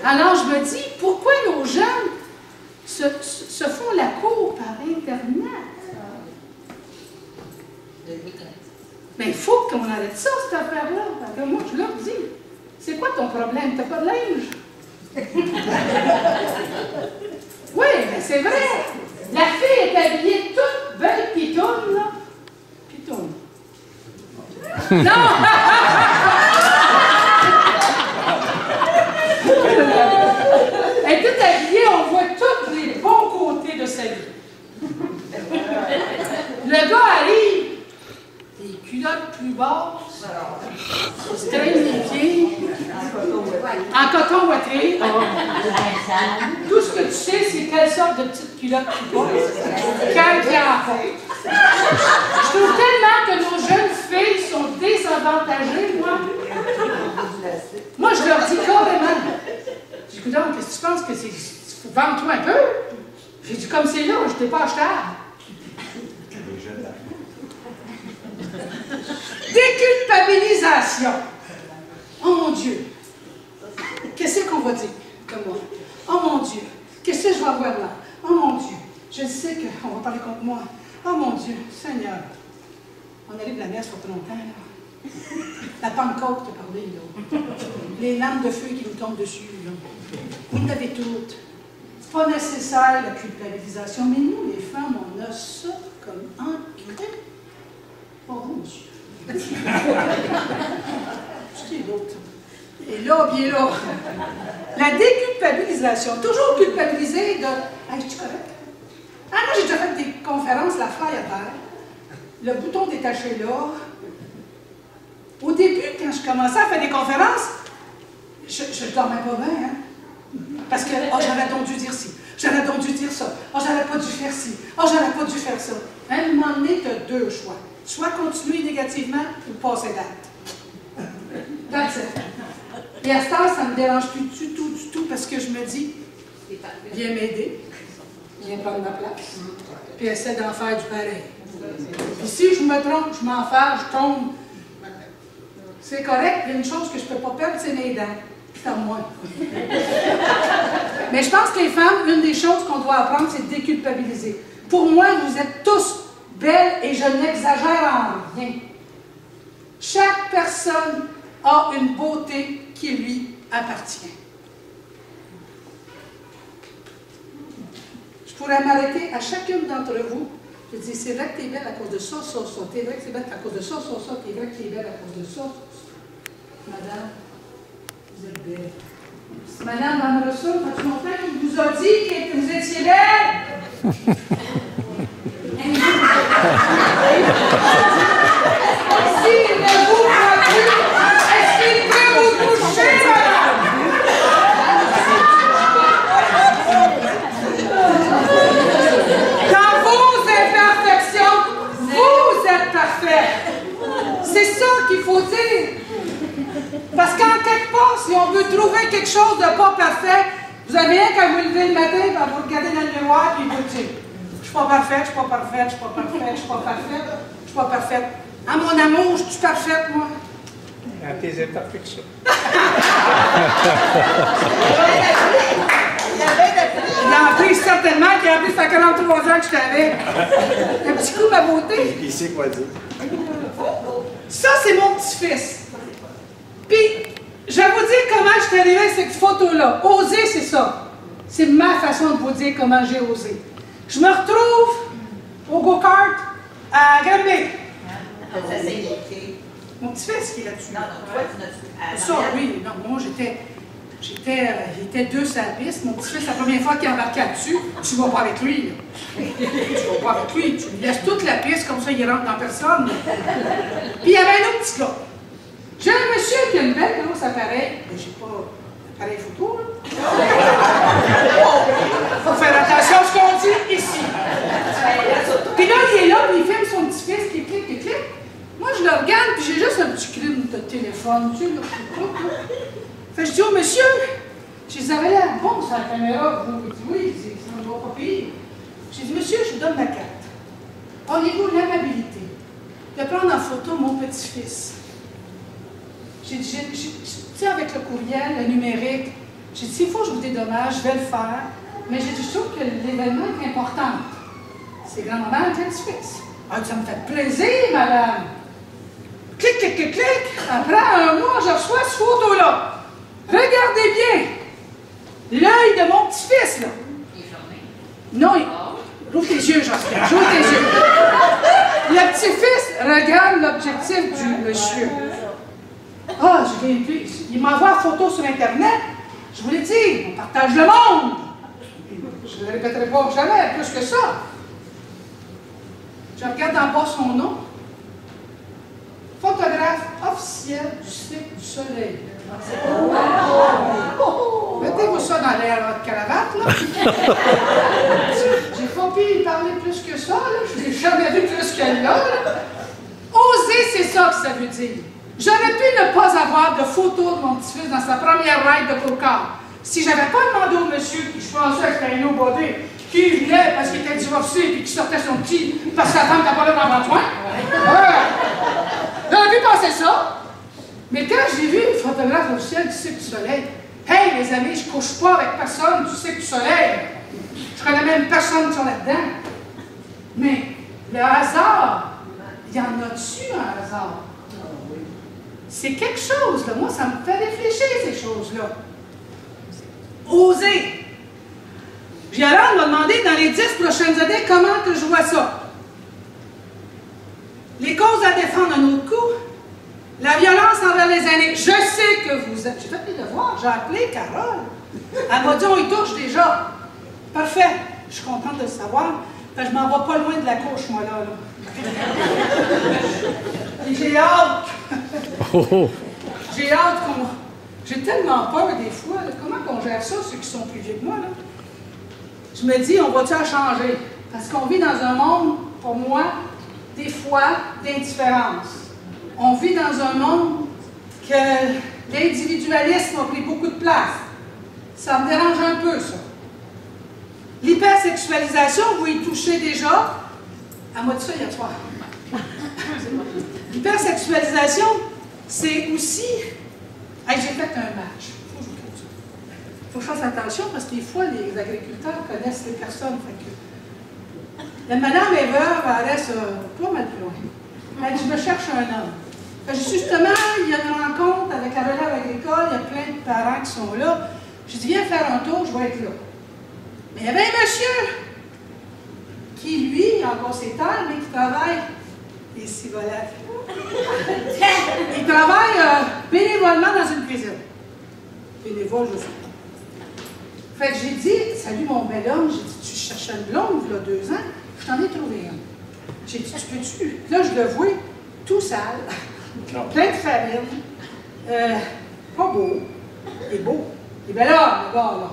Speaker 4: Alors je me dis, pourquoi nos jeunes se font la cour par Internet? Mais il faut qu'on arrête ça, cette affaire-là. Parce que moi, je leur dis, c'est quoi ton problème? T'as pas de linge? Oui, mais c'est vrai. La fille est habillée toute belle pitoune, là. Pitoune. Non! Elle est toute habillée, on voit tous les bons côtés de sa vie. Le gars arrive, les culottes plus basses, il se traîne les pieds, en coton ouaté. Tout ce que tu sais, c'est quelle sorte de petites culottes plus basses, quelle qui en fait. Je trouve tellement que nos jeunes filles sont désavantagées, moi. Moi, je leur dis carrément. Je dis, donc, qu'est-ce que tu penses que c'est? Vends-toi un peu. J'ai dit, comme c'est là, je t'ai pas acheté. Déculpabilisation. Oh mon Dieu. Qu'est-ce qu'on va dire de moi? Oh mon Dieu. Qu'est-ce que je vais avoir là? Oh mon Dieu. Je sais qu'on va parler contre moi. Oh mon Dieu. Seigneur. On arrive de la messe pour pas longtemps, là. La Pentecôte qui a parlé, là. Les lames de feu qui nous tombent dessus, là. Vous avez toutes. C'est pas nécessaire, la culpabilisation. Mais nous, les femmes, on a ça comme ancré. Oh mon Dieu. Ce qui est d'autre. Et là, bien là. La déculpabilisation. Toujours culpabiliser de. Hey, je suis correct. Ah, moi, j'ai déjà fait des conférences, la fly à terre. Le bouton détaché là. Au début, quand je commençais à faire des conférences, je ne dormais pas bien, hein? Parce que, oh, j'aurais donc dû dire ci, j'aurais donc dû dire ça, oh, j'aurais pas dû faire ci, oh, j'aurais pas dû faire ça. À un moment donné, tu as deux choix. Soit continuer négativement ou passer date. That's it. Et à ce temps, ça ne me dérange plus du tout, parce que je me dis, viens m'aider, viens prendre ma place, puis essaie d'en faire du pareil. Puis si je me trompe, je m'en fais, je tombe. C'est correct, il y a une chose que je ne peux pas perdre, c'est mes dents. C'est à moi. Mais je pense que les femmes, une des choses qu'on doit apprendre, c'est de déculpabiliser. Pour moi, vous êtes tous belles et je n'exagère en rien. Chaque personne a une beauté qui lui appartient. Je pourrais m'arrêter à chacune d'entre vous. Je dis, c'est vrai que tu es belle à cause de ça, ça, ça. T'es vrai que c'est belle à cause de ça, ça, ça. T'es vrai que tu es belle à cause de ça, ça. Madame, vous êtes belle. Madame Van Rossum, ça fait longtemps qu'il vous a dit que vous étiez belle. S'il ne vous voit plus, est-ce qu'il peut vous toucher, madame? Dans vos imperfections, vous êtes parfait. C'est ça qu'il faut dire. Parce qu'en quelque part, si on veut trouver quelque chose de pas parfait, vous avez rien qu'à vous lever le matin, à vous regarder dans le miroir, puis vous dire, je suis pas parfaite, je suis pas parfaite, je suis pas parfaite, je suis pas parfaite, je suis pas parfaite. À mon amour, je suis parfaite, moi.
Speaker 5: À tes imperfections.
Speaker 4: Il a appris certainement qu'il a appris, ça fait 43 ans que je t'avais. Un petit coup, ma beauté.
Speaker 5: Il sait quoi dire.
Speaker 4: Ça, c'est mon petit-fils. Puis, je vais vous dire comment je suis arrivée à cette photo-là. Oser, c'est ça. C'est ma façon de vous dire comment j'ai osé. Je me retrouve au go-kart à Granby. Mon petit-fils qui est là-dessus.
Speaker 8: Non, toi, tu n'as-tu...
Speaker 4: Ça, oui. Non, moi, il était deux sur la piste. Mon petit-fils, la première fois qu'il embarquait là-dessus, tu ne vas pas avec lui. Tu ne vas pas avec lui. Tu lui laisses toute la piste, comme ça, il rentre dans personne. Puis, il y avait un autre petit gars. J'ai un monsieur qui a une belle grosse appareil. Mais j'ai pas appareil photo, là. Faut faire attention à ce qu'on dit ici. Puis là, il est là, puis il filme son petit-fils qui clique, qui clique. Moi, je le regarde, puis j'ai juste un petit crime de téléphone, tu sais, là. Fait que je dis au monsieur, J'ai dit, ça avait l'air bon sur la caméra. Vous me dites, oui, ça ne va pas pire. J'ai dit, monsieur, je vous donne ma carte. Auriez-vous l'amabilité de prendre en photo mon petit-fils? J'ai dit, tu sais, avec le courriel, le numérique, j'ai dit, s'il faut que je vous dédommage, je vais le faire. Mais j'ai dit, je trouve que l'événement est important. C'est grand-maman et petit-fils. Ah, ça me fait plaisir, madame. Clic, clic, clic, clic. Après un mois, je reçois cette photo-là. Regardez bien. L'œil de mon petit-fils, là. Non, ouvre tes yeux, Jean-Pierre. Ouvre tes yeux. Le petit-fils regarde l'objectif du monsieur. Ah, je viens plus. Il m'envoie la photo sur Internet. Je vous l'ai dit, on partage le monde. Je ne le répéterai pas jamais, plus que ça. Je regarde en bas son nom. Photographe officiel du cycle du soleil. Mettez-vous ça dans l'air de cravate, là. J'ai pas pu y parler plus que ça, là. Je l'ai jamais vu plus qu'elle là. Oser, c'est ça que ça veut dire. J'aurais pu ne pas avoir de photo de mon petit-fils dans sa première ride de coca. Si j'avais pas demandé au monsieur, qui je pensais que c'était un nobody, qui venait parce qu'il était divorcé et qui sortait son petit parce que sa femme n'était pas là dans le soin. J'aurais pu penser ça. Mais quand j'ai vu le photographe officiel du cycle du soleil, hey les amis, je couche pas avec personne du cycle du soleil. Je connais même personne qui sont là-dedans. Mais le hasard, il y en a-tu un hasard? C'est quelque chose, là. Moi, ça me fait réfléchir, ces choses-là. Oser. Violande m'a demandé dans les 10 prochaines années comment que je vois ça. Les causes à défendre un autre coup. La violence envers les aînés. Je sais que vous êtes... J'ai fait mes devoirs, j'ai appelé Carole. Elle m'a dit, on y touche déjà. Parfait. Je suis contente de le savoir. Je m'en vais pas loin de la couche, moi, là. Et j'ai hâte. J'ai hâte qu'on... J'ai tellement peur des fois. Là. Comment qu'on gère ça, ceux qui sont plus vieux que moi, là? Je me dis, on va-tu en changer? Parce qu'on vit dans un monde, pour moi, des fois, d'indifférence. On vit dans un monde que l'individualisme a pris beaucoup de place. Ça me dérange un peu, ça. L'hypersexualisation, vous y touchez déjà. Elle m'a dit ça hier soir. L'hypersexualisation, c'est aussi... Hey, j'ai fait un match. Il faut que je fasse attention parce que des fois, les agriculteurs connaissent les personnes. La madame est veuve, elle reste pas mal plus loin. Elle dit, je me cherche un homme. Justement, il y a une rencontre avec la relève agricole, il y a plein de parents qui sont là. Je dis, viens faire un tour, je vais être là. Mais il y avait un monsieur qui, lui, a encore ses terres, mais qui travaille, et si voilà, il travaille bénévolement dans une cuisine. Bénévole, je sais. Fait que j'ai dit, salut mon bel homme, j'ai dit, tu cherchais une blonde, il y a 2 ans, je t'en ai trouvé un. J'ai dit, tu peux-tu? Là, je le vois, tout sale, plein de farine, pas beau, il est beau. Il est bien là, le gars, là.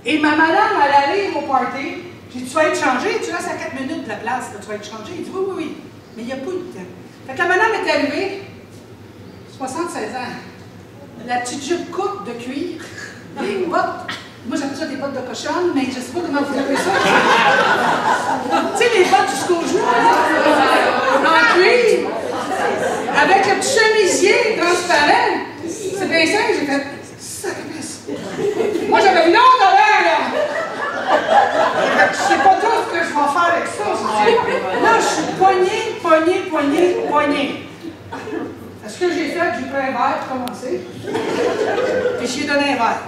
Speaker 4: Et ma madame, elle arrive au party, j'ai dit, tu vas être changé, tu restes à 4 minutes de la place, là, tu vas être changé. Il dit, oui, oui, oui, mais il n'y a pas eu de temps. Fait que la madame est arrivée, 76 ans, la petite jupe courte de cuir, des bottes, moi j'appelle ça des bottes de cochonne, mais je ne sais pas comment vous appelez ça. Tu sais, les bottes jusqu'au genou, en cuir, avec le petit chemisier transparent. C'est bien simple, j'ai fait sacrifice. Moi j'avais une autre horaire, là. Je sais pas tout ce que je vais faire avec ça. Là, je suis poignée. Ce que j'ai fait, j'ai pris un verre pour commencer. Puis j'ai donné un verre.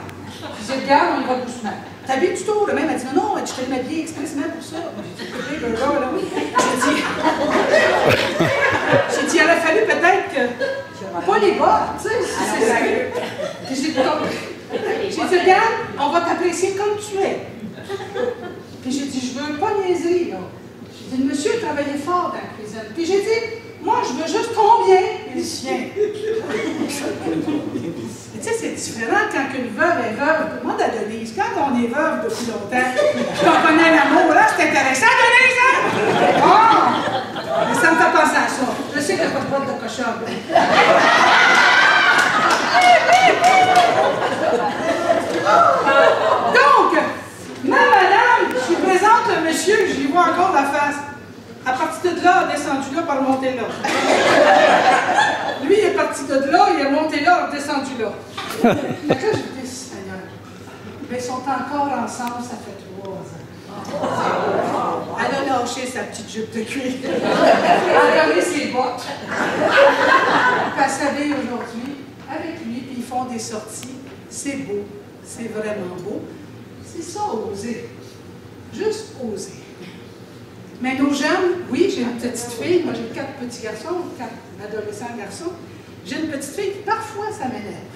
Speaker 4: J'ai dit, regarde, on y va doucement. T'habilles-tu tôt? Le même a dit, non, je t'ai m'habiller expressément pour ça. J'ai dit, il aurait fallu peut-être que. Pas les bottes, tu sais, c'est sérieux. Puis j'ai dit, regarde, on va t'apprécier comme tu es. Puis j'ai dit, je veux pas niaiser, là. J'ai dit, le monsieur travaillait fort dans la cuisine. Puis j'ai dit, moi, je veux juste combien? Il dit, viens. Tu sais, c'est différent quand une veuve est veuve. Demande à Denise. Quand on est veuve depuis longtemps, qu'on connaît l'amour, là, c'est intéressant, Denise, hein? Oh! Mais ça me fait penser à ça. Je sais qu'il n'y a pas de boîte de cochonne. là. Lui, il est parti de là, il est monté là, il est descendu là. Fait que là, je me dis, Seigneur, mais ils sont encore ensemble, ça fait 3 ans. Elle a lâché sa petite jupe de cuir. Elle a remis ses bottes. Puis elle s'habille aujourd'hui avec lui, puis ils font des sorties. C'est beau, c'est vraiment beau. C'est ça, oser. Juste oser. Mais nos jeunes, oui, j'ai une petite fille, moi j'ai 4 petits garçons, 4 adolescents garçons. J'ai une petite fille, parfois ça m'énerve.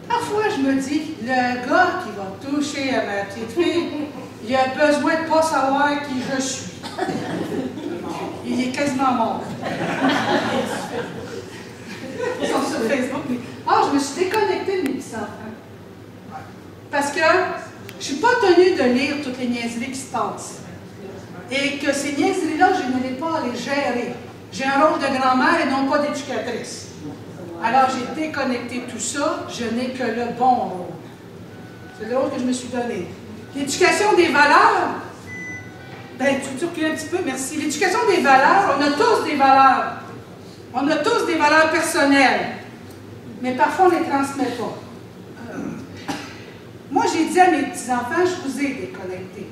Speaker 4: Parfois je me dis, le gars qui va toucher à ma petite fille, il a besoin de ne pas savoir qui je suis. Il est quasiment mort. Ils sont sur Facebook, mais je me suis déconnectée de mes petits-enfants. Parce que je ne suis pas tenue de lire toutes les niaiseries qui se passent. Et que ces niaiseries-là, je n'ai pas à les gérer. J'ai un rôle de grand-mère et non pas d'éducatrice. Alors, j'ai déconnecté tout ça, je n'ai que le bon rôle. C'est le rôle que je me suis donné. L'éducation des valeurs, ben, tu recules un petit peu, merci. L'éducation des valeurs, on a tous des valeurs. On a tous des valeurs personnelles. Mais parfois, on ne les transmet pas. Moi, j'ai dit à mes petits-enfants, je vous ai déconnectés.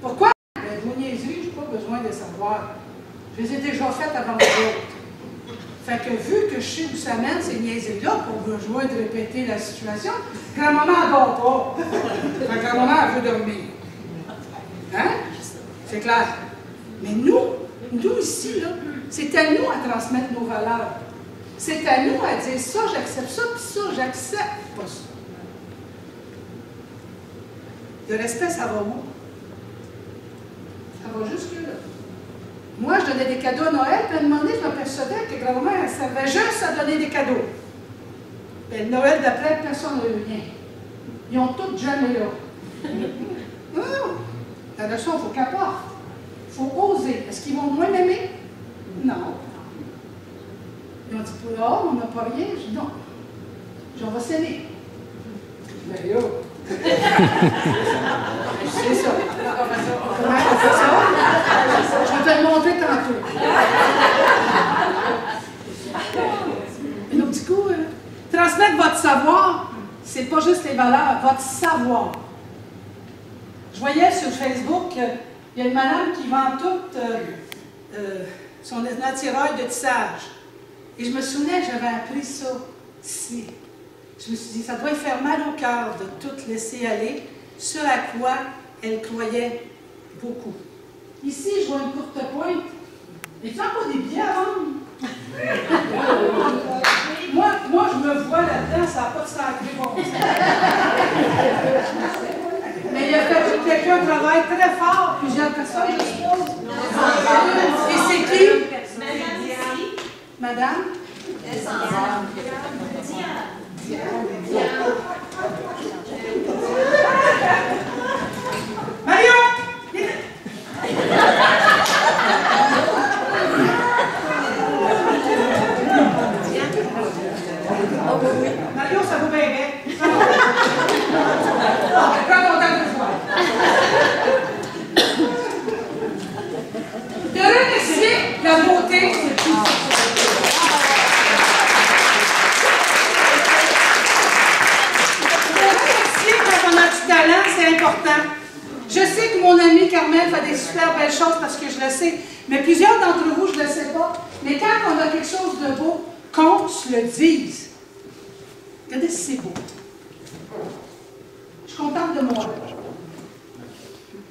Speaker 4: Pourquoi? Ben, vos niaiseries, je n'ai pas besoin de savoir. Je les ai déjà faites avant les autres. Fait que vu que je sais où ça mène, ces niaiseries-là, qu'on a besoin de répéter la situation, grand-maman, elle ne dort pas. Fait que grand-maman, elle veut dormir. Hein? C'est clair. Mais nous ici, là, c'est à nous à transmettre nos valeurs. C'est à nous à dire ça, j'accepte ça, puis ça, j'accepte pas ça. Le respect, ça va où? Ça va jusque-là. Moi, je donnais des cadeaux à Noël, puis à un moment donné, je m'apercevais que grand-mère, elle servait juste à donner des cadeaux. Puis le Noël d'après, personne n'a eu rien. Ils ont tous jamais là. Non, la leçon, il faut qu'elle porte. Il faut oser. Est-ce qu'ils vont moins m'aimer? Non. Ils ont dit, oh, on n'a pas rien. Je dis, non. J'en vais s'aimer. Mais là, c'est ça. Comment on fait ça? Je vais te le montrer tantôt. Un autre petit coup, transmettre votre savoir, c'est pas juste les valeurs, votre savoir. Je voyais sur Facebook qu'il y a une madame qui vend toute son attirail de tissage. Et je me souvenais, j'avais appris ça ici. Je me suis dit, ça doit lui faire mal au cœur de tout laisser aller, ce à quoi elle croyait beaucoup. Ici, je vois une courte pointe. Et tu n'as pas des billets à vendre? moi, je me vois là-dedans, ça n'a pas de sacré bon sens. Mais il a fallu que quelqu'un travaille très fort, plusieurs personnes, je suppose. Et c'est qui? Madame? Mario! Mario, ça vous bien, prends ton temps de voir. De remercier la beauté. C'est important. Je sais que mon amie Carmel fait des super belles choses parce que je le sais, mais plusieurs d'entre vous, je ne le sais pas. Mais quand on a quelque chose de beau, qu'on se le dise. Regardez si c'est beau. Je suis contente de moi.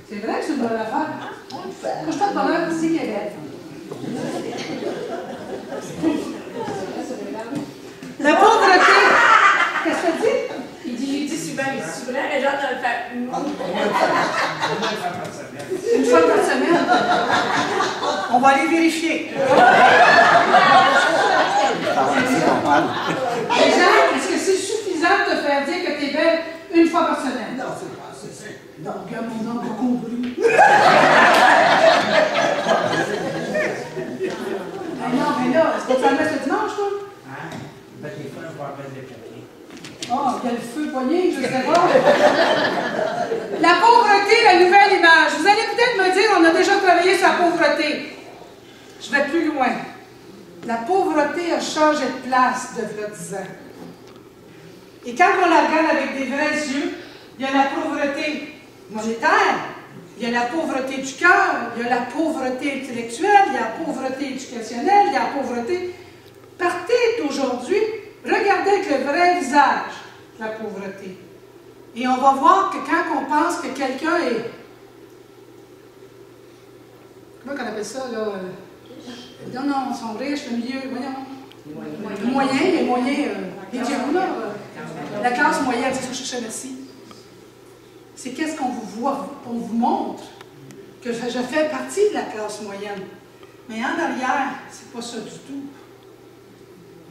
Speaker 4: C'est vrai que c'est une bonne affaire. Moi, je suis pas de bonheur aussi qu'elle est belle. La pauvreté. Qu'est-ce que tu dis?
Speaker 7: Il dit souvent, tu voudrais genre de le faire une
Speaker 4: fois par semaine. On va aller vérifier. Déjà, est-ce que c'est suffisant de te faire dire que tu es belle une fois par semaine? Non, c'est pas assez. Non, regarde mon homme pas compris. Non, mais là, est-ce que tu vas le mettre le dimanche, toi?
Speaker 5: Hein? Ben, des fois, on va mettre des papiers.
Speaker 4: Oh, quel feu poignet, je sais pas. La pauvreté, la nouvelle image. Vous allez peut-être me dire, on a déjà travaillé sur la pauvreté. Je vais plus loin. La pauvreté a changé de place depuis 10 ans. Et quand on la regarde avec des vrais yeux, il y a la pauvreté monétaire, il y a la pauvreté du cœur, il y a la pauvreté intellectuelle, il y a la pauvreté éducationnelle, il y a la pauvreté. Partez aujourd'hui, regardez avec le vrai visage de la pauvreté. Et on va voir que quand on pense que quelqu'un est... Comment on appelle ça, là? Non, ils sont riches, le milieu, voyons. Le moyen, les moyens médiums, là. La classe moyenne, c'est ce que je cherchais, merci. C'est qu'est-ce qu'on vous voit, on vous montre que je fais partie de la classe moyenne. Mais en arrière, c'est pas ça du tout.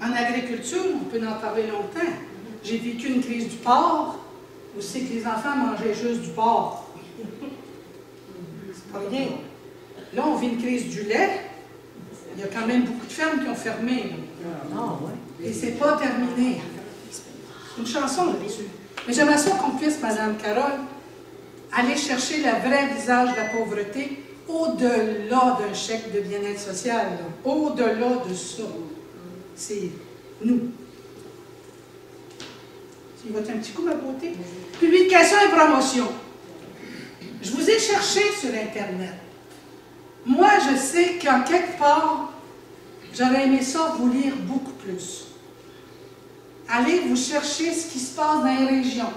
Speaker 4: En agriculture, on peut en parler longtemps. J'ai vécu une crise du porc, où c'est que les enfants mangeaient juste du porc. C'est pas rien. Là, on vit une crise du lait. Il y a quand même beaucoup de fermes qui ont fermé. Et c'est pas terminé. C'est une chanson là-dessus. Mais j'aimerais ça qu'on puisse, Mme Carole, aller chercher le vrai visage de la pauvreté au-delà d'un chèque de bien-être social. Au-delà de ça. C'est nous. Tu vas un petit coup, ma beauté? Publication et promotion. Je vous ai cherché sur Internet. Moi, je sais qu'en quelque part, j'aurais aimé ça vous lire beaucoup plus. Allez vous chercher ce qui se passe dans les régions.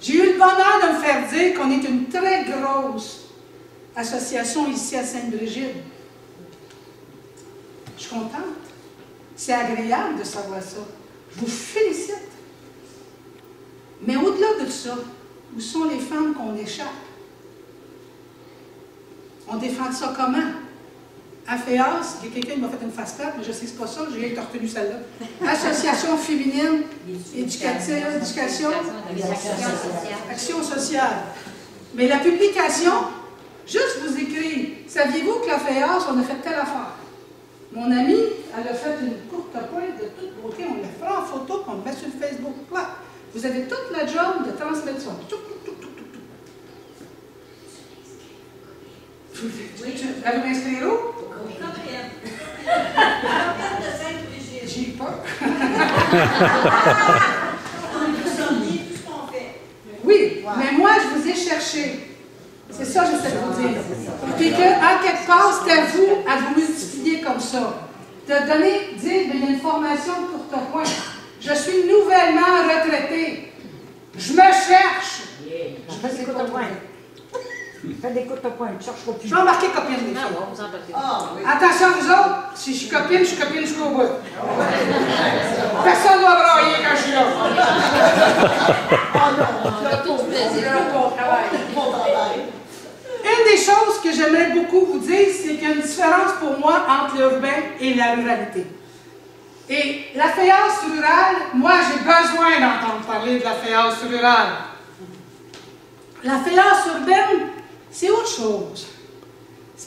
Speaker 4: J'ai eu le bonheur de me faire dire qu'on est une très grosse association ici à Sainte-Brigitte. Je suis contente. C'est agréable de savoir ça. Je vous félicite. Mais au-delà de ça, où sont les femmes qu'on échappe? On défend ça comment? À FEAS, il y a quelqu'un qui m'a fait une face-plate, mais je sais que ce n'est pas ça, j'ai été retenu celle-là. Association féminine, éducative, éducation, action sociale. Mais la publication, juste vous écrire, saviez-vous que la FEAS, on a fait telle affaire? Mon amie, elle a fait une courte pointe de toute beauté, on la fera en photo, puis on le met sur le Facebook. Là, vous avez toute la job de transmettre ça. Elle veut m'inscrire où? J'ai peur. Oui, mais moi, je vous ai cherché. C'est ça que j'essaie de vous dire. Puis qu'en quelque part, c'est à vous à vous multiplier comme ça. De donner, dire, il y a une formation de courte pointe. Je suis nouvellement retraitée. Je me cherche.
Speaker 8: Je fais des courtes pointes. Fais des courtes pointes, je cherche pas plus.
Speaker 4: Je vais embarquer copine des filles. Attention, vous autres, si je suis copine jusqu'au bout. Personne ne doit brailler quand je suis là. Une des choses que j'aimerais beaucoup vous dire, c'est qu'il y a une différence pour moi entre l'urbain et la ruralité. Et la FEAS rurale, moi j'ai besoin d'entendre parler de la FEAS rurale. La FEAS urbaine, c'est autre chose.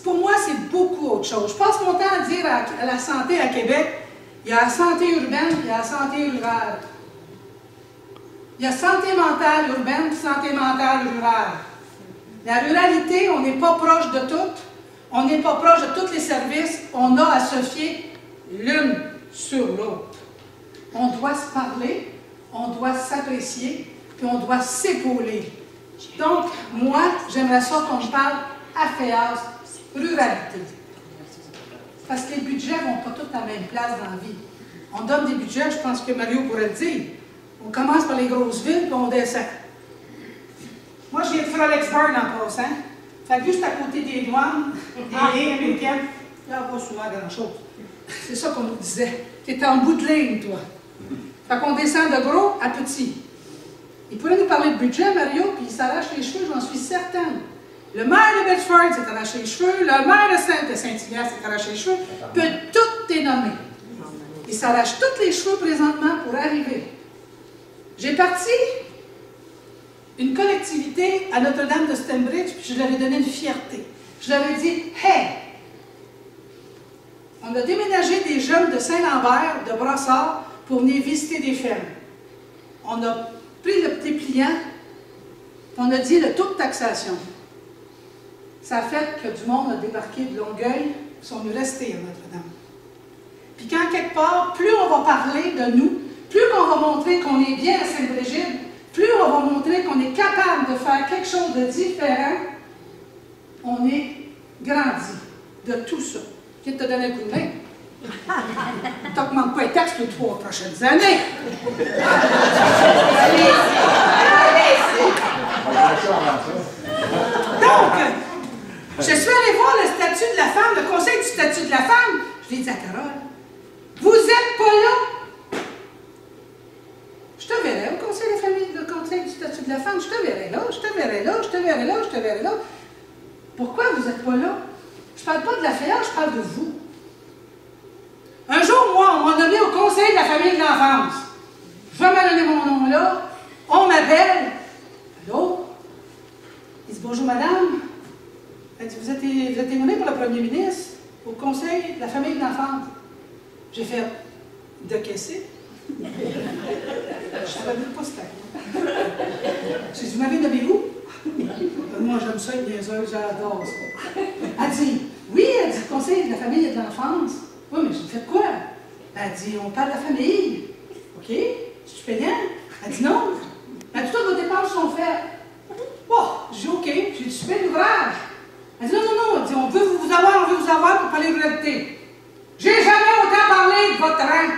Speaker 4: Pour moi, c'est beaucoup autre chose. Je passe mon temps à dire à la santé à Québec, il y a la santé urbaine, il y a la santé rurale. Il y a santé mentale urbaine, santé mentale rurale. La ruralité, on n'est pas proche de tout, on n'est pas proche de tous les services, on a à se fier l'une sur l'autre. On doit se parler, on doit s'apprécier, puis on doit s'épauler. Donc, moi, j'aimerais ça qu'on parle à FEAS ruralité. Parce que les budgets ne vont pas tous à la même place dans la vie. On donne des budgets, je pense que Mario pourrait le dire. On commence par les grosses villes, puis on descend. Moi, je viens de Fredericksburg en passant. Fait que juste à côté des douanes, des lignes américaines, il n'y a pas souvent grand-chose. C'est ça qu'on nous disait. Tu es en bout de ligne, toi. Fait qu'on descend de gros à petit. Il pourrait nous parler de budget, Mario, puis il s'arrache les cheveux, j'en suis certaine. Le maire de Bedford s'est arraché les cheveux, le maire de Saint-Hilaire s'est arraché les cheveux, puis tout est nommé. Il s'arrache tous les cheveux présentement pour arriver. J'ai parti une collectivité à Notre-Dame de Stanbridge, puis je leur ai donné une fierté. Je leur ai dit, hey, on a déménagé des jeunes de Saint-Lambert, de Brossard, pour venir visiter des fermes. On a pris le petit pliant, on a dit le taux de taxation. Ça a fait que du monde a débarqué de Longueuil, ils sont venus rester à Notre-Dame. Puis quand quelque part, plus on va parler de nous, plus on va montrer qu'on est bien à Sainte-Brigide, plus on va montrer qu'on est capable de faire quelque chose de différent, on est grandi de tout ça. Je viens de te donner un coup de main. T'augmentes pas les taxes les 3 prochaines années. Donc, je suis allée voir le statut de la femme, le conseil du statut de la femme. Je l'ai dit à Carole, vous êtes pas là. Je te verrai au conseil de la famille, le conseil du statut de la femme. Je te verrai là, je te verrai là, je te verrai là, je te verrai là. Pourquoi vous n'êtes pas là? Je ne parle pas de la FEA, je parle de vous. Un jour, moi, on m'a nommé au conseil de la famille de l'enfance. Je vais me donner mon nom là. On m'appelle. Allô? Il dit bonjour madame. Elle dit vous êtes nommé pour le premier ministre au conseil de la famille de l'enfance. J'ai fait décaisser. Je ne savais même pas c'était. J'ai dit vous m'avez nommé où? Moi j'aime ça, bien sûr, j'adore ça. Elle dit oui, elle dit conseil de la famille et de l'enfance. Oui, mais j'ai fait quoi? Elle dit on parle de la famille. OK? C'est payant? Elle dit non. Elle dit toutes vos dépenses sont faites. Bon, j'ai dit OK, j'ai dit super l'ouvrage. Elle dit non, non, non, elle dit on veut vous avoir pour parler de réalité. J'ai jamais autant parlé de votre rang.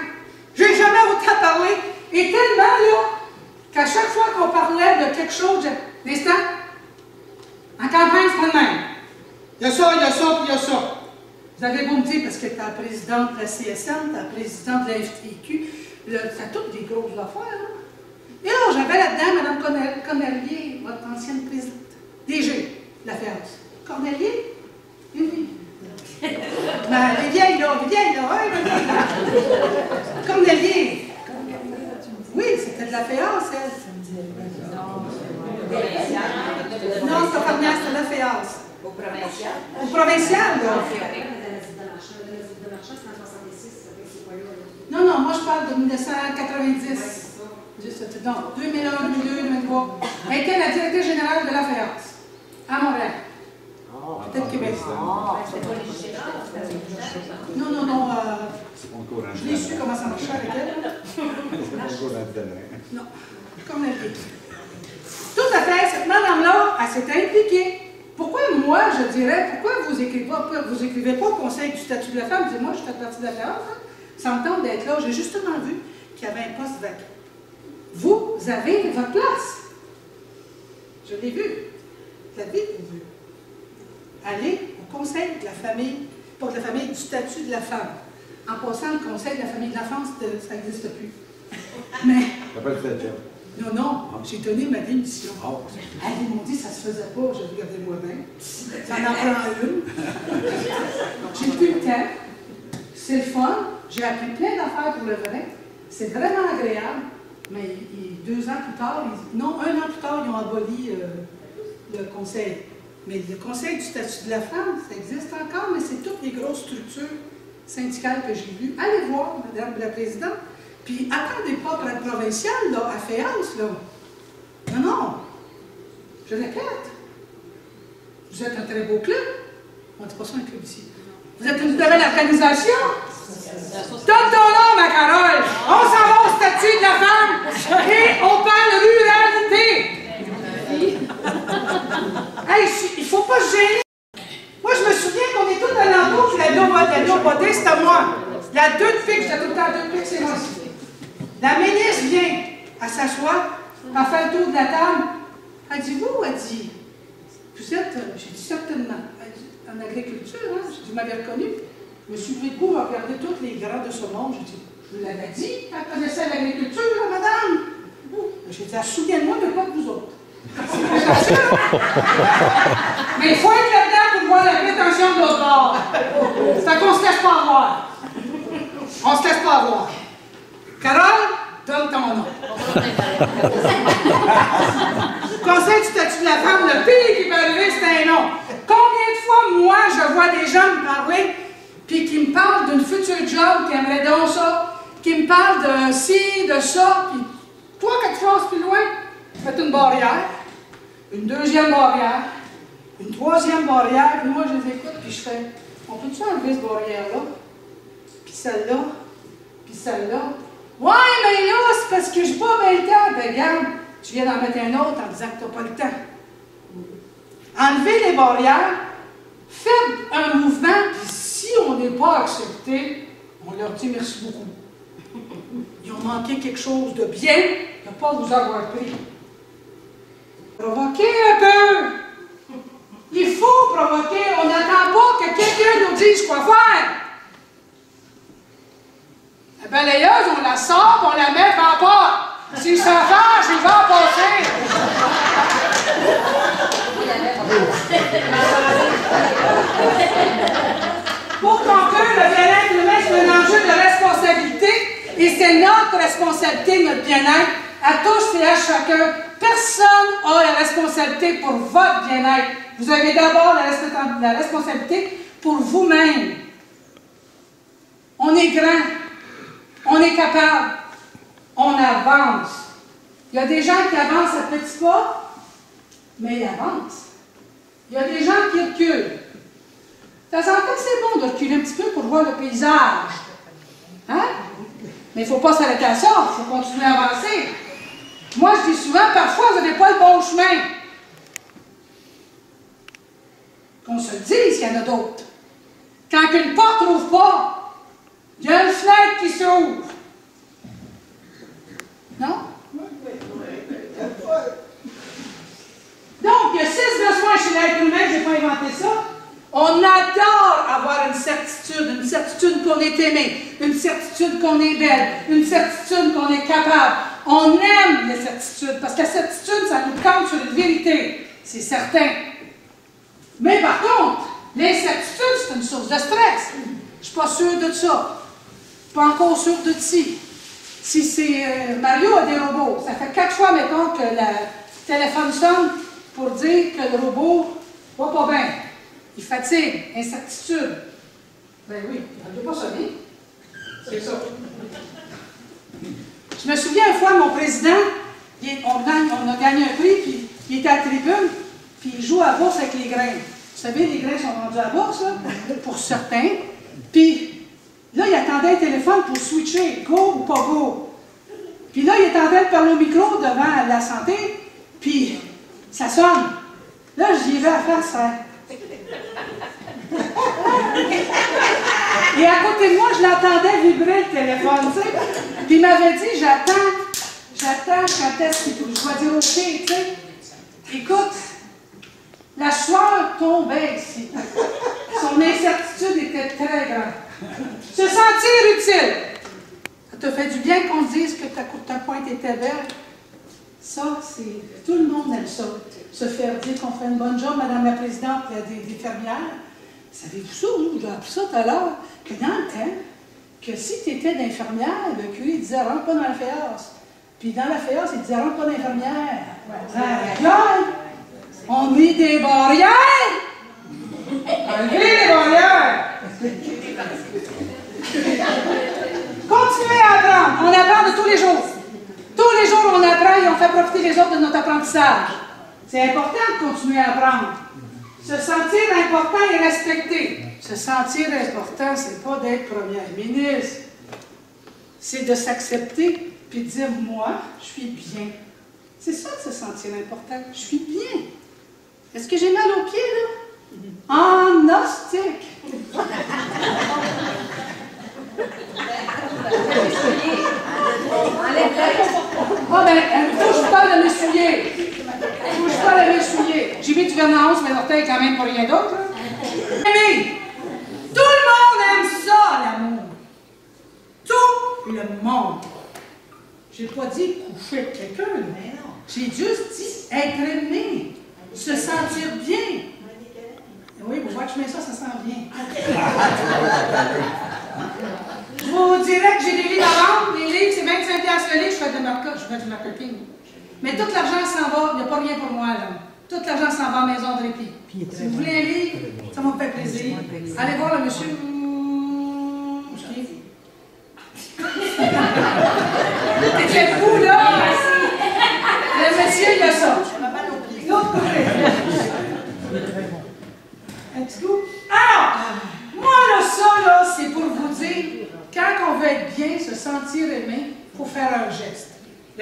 Speaker 4: J'ai jamais autant parlé. Et tellement là, qu'à chaque fois qu'on parlait de quelque chose, l'instant, en campagne, c'est pas le même. Il y a ça, il y a ça, puis il y a ça. Vous avez beau me dire, parce que tu es la présidente de la CSN, tu es la présidente de la FTQ, c'est toutes des grosses affaires, là. Et là, j'avais là-dedans Mme Cornelier, votre ancienne présidente, DG de la FEAS. Cornelier? Oui. Ben, les vieilles, là, Cornelier. Oui, c'était de la FEAS, elle. Non, c'est pas Cornelier, c'était de la FEAS.
Speaker 7: Au provincial?
Speaker 4: Au provincial, là. Non, non, moi je parle de 1990. Non, 2001, 2002, 2003. Elle était la directrice générale de la FEAS, à Montréal. Peut-être Québec. Non, non, non. Je l'ai su comment ça marchait avec elle. Non, comme elle dit. Tout à fait, cette madame-là, elle s'était impliquée. Pourquoi moi, je dirais, pourquoi vous écrivez pas au conseil du statut de la femme? Dis-moi, je fais partie de la FEAS, hein? Ça me tente d'être là. J'ai justement vu qu'il y avait un poste vacant. Vous avez votre place. Je l'ai vu. Vous l'avez vu. Allez au conseil de la famille, pas de la famille, du statut de la femme. En passant, le conseil de la famille de l'enfance, ça n'existe plus. Mais. Non, non, j'ai donné ma démission. Ils m'ont dit que ça ne se faisait pas, je regardais moi-même. Ça en prend une. J'ai plus le temps. C'est le fun. J'ai appris plein d'affaires pour le vrai. C'est vraiment agréable. Mais 2 ans plus tard, 1 an plus tard, ils ont aboli le conseil. Mais le conseil du statut de la femme, ça existe encore, mais c'est toutes les grosses structures syndicales que j'ai vues. Allez voir, Madame la Présidente. Puis attendez pas pour être provinciale, là, à FEAS, là. Non, non. Je répète. Vous êtes un très beau club. On ne dit pas ça un club ici. Vous êtes une belle organisation. Donne ton nom, ma Carole. On s'en va au statut de la femme et on parle ruralité. Hey, il ne faut pas se gêner. Moi, je me souviens qu'on est tous dans l'entour, puis la beauté, c'est à moi. Il y a 2 pics, j'étais tout le temps 2 pics, c'est moi. La ministre vient, elle s'assoit, elle fait le tour de la table. Elle dit, vous, elle dit, vous êtes, j'ai dit certainement, en agriculture, hein, vous m'avez reconnu. Je me suis pris de coup à regarder tous les grands de ce monde. J'ai dit, je vous l'avais dit, elle connaissait l'agriculture, madame. J'ai dit, souviens-moi de pas de vous autres. Mais il faut être là-dedans pour voir la prétention de l'autre bord. C'est qu'on ne se laisse pas avoir. On ne se laisse pas avoir. Carole, donne ton nom. Conseil du statut de la femme, le pire qui peut arriver, c'est un nom. Combien de fois, moi, je vois des gens me parler, puis qui me parlent d'une future job, qui aimerait donc ça, qui me parlent de ci, de ça, puis 3-4 phrases plus loin, faites une barrière, une 2e barrière, une 3e barrière, puis moi, je les écoute, puis je fais, on peut-tu enlever cette barrière-là? Puis celle-là, puis celle-là. Ouais, mais là, c'est parce que j'ai pas bien le temps. Ben, regarde, tu viens d'en mettre un autre en disant que tu n'as pas le temps. Enlevez les barrières, faites un mouvement, puis si on n'est pas accepté, on leur dit merci beaucoup. Ils ont manqué quelque chose de bien, de ne pas vous avoir pris. Provoquez un peu. Il faut provoquer. On n'attend pas que quelqu'un nous dise quoi faire. La balayeuse, on la sort, on la met en porte. Si ça fâche, il va en passer. Pour conclure, le bien-être humain, c'est un enjeu de responsabilité et c'est notre responsabilité, notre bien-être, à tous et à chacun. Personne n'a la responsabilité pour votre bien-être. Vous avez d'abord la responsabilité pour vous-même. On est grand, on est capable, on avance. Il y a des gens qui avancent à petits pas, mais ils avancent. Il y a des gens qui reculent. De temps en temps, c'est bon de reculer un petit peu pour voir le paysage. Hein? Mais il ne faut pas s'arrêter à ça, il faut continuer à avancer. Moi, je dis souvent, parfois, vous n'avez pas le bon chemin. Qu'on se dise qu'il y en a d'autres. Quand une porte n'ouvre pas, il y a une fenêtre qui s'ouvre. Non? Donc, il y a 6 besoins chez l'être humain, je n'ai pas inventé ça. On adore avoir une certitude qu'on est aimé, une certitude qu'on est belle, une certitude qu'on est capable. On aime les certitudes, parce que la certitude, ça nous compte sur une vérité, c'est certain. Mais par contre, l'incertitude, c'est une source de stress. Je ne suis pas sûre de ça. Pas encore sûre de ci. Si c'est Mario a des robots, ça fait 4 fois, mettons, que le téléphone sonne pour dire que le robot va pas bien. Il fatigue, incertitude. Ben oui, il ne doit pas sonner. C'est ça. Je me souviens une fois, mon président, on a gagné un prix, puis il était à la tribune, puis il joue à la bourse avec les grains. Vous savez, les grains sont rendus à la bourse, là, pour certains. Puis là, il attendait un téléphone pour switcher, go ou pas go. Puis là, il est en train de parler au micro devant la santé, puis ça sonne. Là, j'y vais à faire ça. Et à côté de moi, je l'entendais vibrer le téléphone, tu sais. Puis il m'avait dit, j'attends quand est-ce qu'il faut. Je vais dire, OK, tu sais. Écoute, la sueur tombait ici. Son incertitude était très grande. Se sentir utile. Ça te fait du bien qu'on te dise que ta pointe était belle. Ça, c'est... Tout le monde aime ça. Se faire dire qu'on fait une bonne job, Madame la Présidente des fermières. Savez-vous ça, nous, j'ai appris ça tout à l'heure, que dans le temps, que si tu étais d'infirmière, le curé disait « rentre pas dans la féasse ». Puis dans la féasse, il disait « rentre pas d'infirmière ». On met des barrières! Enlevez les barrières! Continuez à apprendre. On apprend de tous les jours. Tous les jours, on apprend et on fait profiter les autres de notre apprentissage. C'est important de continuer à apprendre. Se sentir important et respecté. Se sentir important, c'est pas d'être première ministre. C'est de s'accepter puis de dire, moi, je suis bien. C'est ça de se sentir important. Je suis bien. Est-ce que j'ai mal aux pieds, là? En ostique. Ah ben, touche pas de m'essuyer. Touche pas de m'essuyer. J'ai mis du vernis 11, mes orteils quand même pour rien d'autre. Mais tout le monde aime ça, l'amour. Tout le monde. J'ai pas dit coucher avec quelqu'un, mais non. J'ai juste dit être aimé, se sentir bien. Oui, vous voyez que je mets ça, ça sent bien. Je vous dirais que j'ai des livres à vendre. Les livres, c'est 25$ le livre, je fais du marketing. Mais tout l'argent s'en va, il n'y a pas rien pour moi, là. Tout l'argent s'en va en maison de répit. Si vous voulez un livre, ça me fait plaisir. Allez voir le monsieur. T'es fou, là! Le monsieur, il a ça. L'autre côté. Un petit coup. Alors, moi, là, ça, là, c'est pour vous dire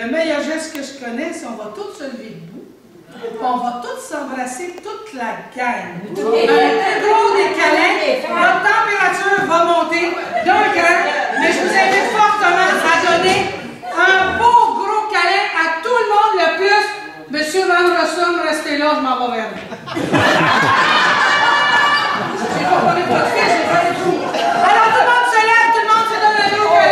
Speaker 4: Le meilleur geste que je connais, c'est on va tous se lever debout, puis on va tous s'embrasser, toute la gang. Un plus gros des câlins, votre température va monter d'un cran, mais je vous invite fortement à donner un beau gros câlin à tout le monde, le plus. Monsieur Van Rossum, restez là, je m'en vais vers vous. J'ai pas parlé de votre fils, j'ai parlé de vous. Alors tout le monde se lève, tout le monde se donne un gros câlin.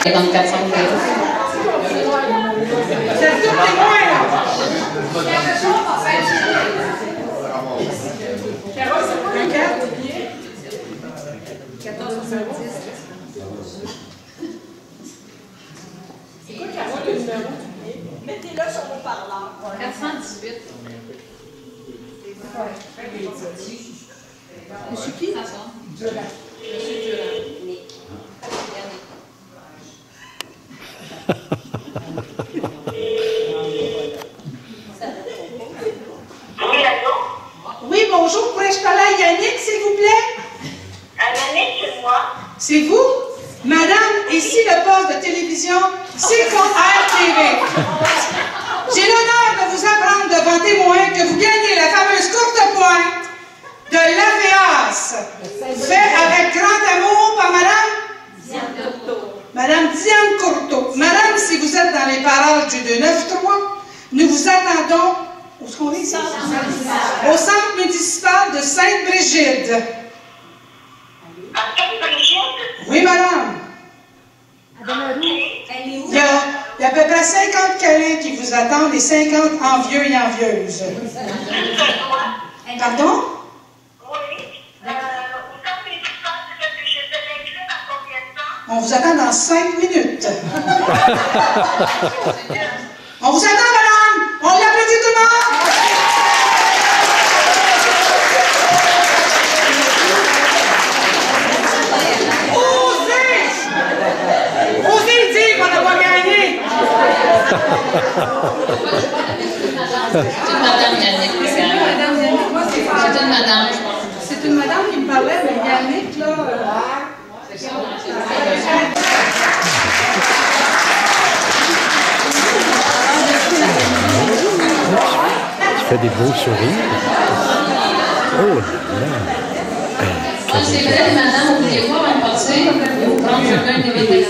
Speaker 3: Et dans 400 euros.
Speaker 4: C'est tout témoin, là. Carole, c'est quoi le 4? 14,70. C'est quoi, Carole, le numéro?
Speaker 7: Mettez-le sur vos parleurs.
Speaker 3: 418.
Speaker 4: Monsieur qui?
Speaker 3: Monsieur Durand.
Speaker 4: Oui, bonjour. Pourrais-je parler à Yannick, s'il vous plaît?
Speaker 7: Yannick, c'est moi.
Speaker 4: C'est vous? Madame, ici le poste de télévision Silicon RTV. J'ai l'honneur de vous apprendre devant témoin que vous gagnez la fameuse courte pointe de l'AVEAS, fait avec grand amour par Madame Madame Diane Courteau. Madame, si vous êtes dans les parages du 293, nous vous attendons. Où est-ce qu'on est ici? Au centre municipal de Sainte-Brigide.
Speaker 7: À Sainte-Brigide?
Speaker 4: Oui, madame. Il y a à peu près 50 câlins qui vous attendent et 50 envieux et envieuses. Pardon?
Speaker 7: Oui. Au centre municipal de Sainte-Brigide, dans combien de temps?
Speaker 4: On vous attend dans 5 minutes. On vous attend, madame! On l'applaudit tout le monde! Osez dire qu'on n'a pas gagné!
Speaker 3: C'est une madame Yannick.
Speaker 4: C'est une madame Yannick. Moi, c'est pas...
Speaker 3: C'est une madame, je pense.
Speaker 4: C'est une madame qui me parlait, mais Yannick, là...
Speaker 3: C'est ça,
Speaker 9: Tu fais des beaux sourires. Oh là là!
Speaker 3: c'est vrai, madame, oubliez pas, avant de partir, vous prendre chacun des médailles.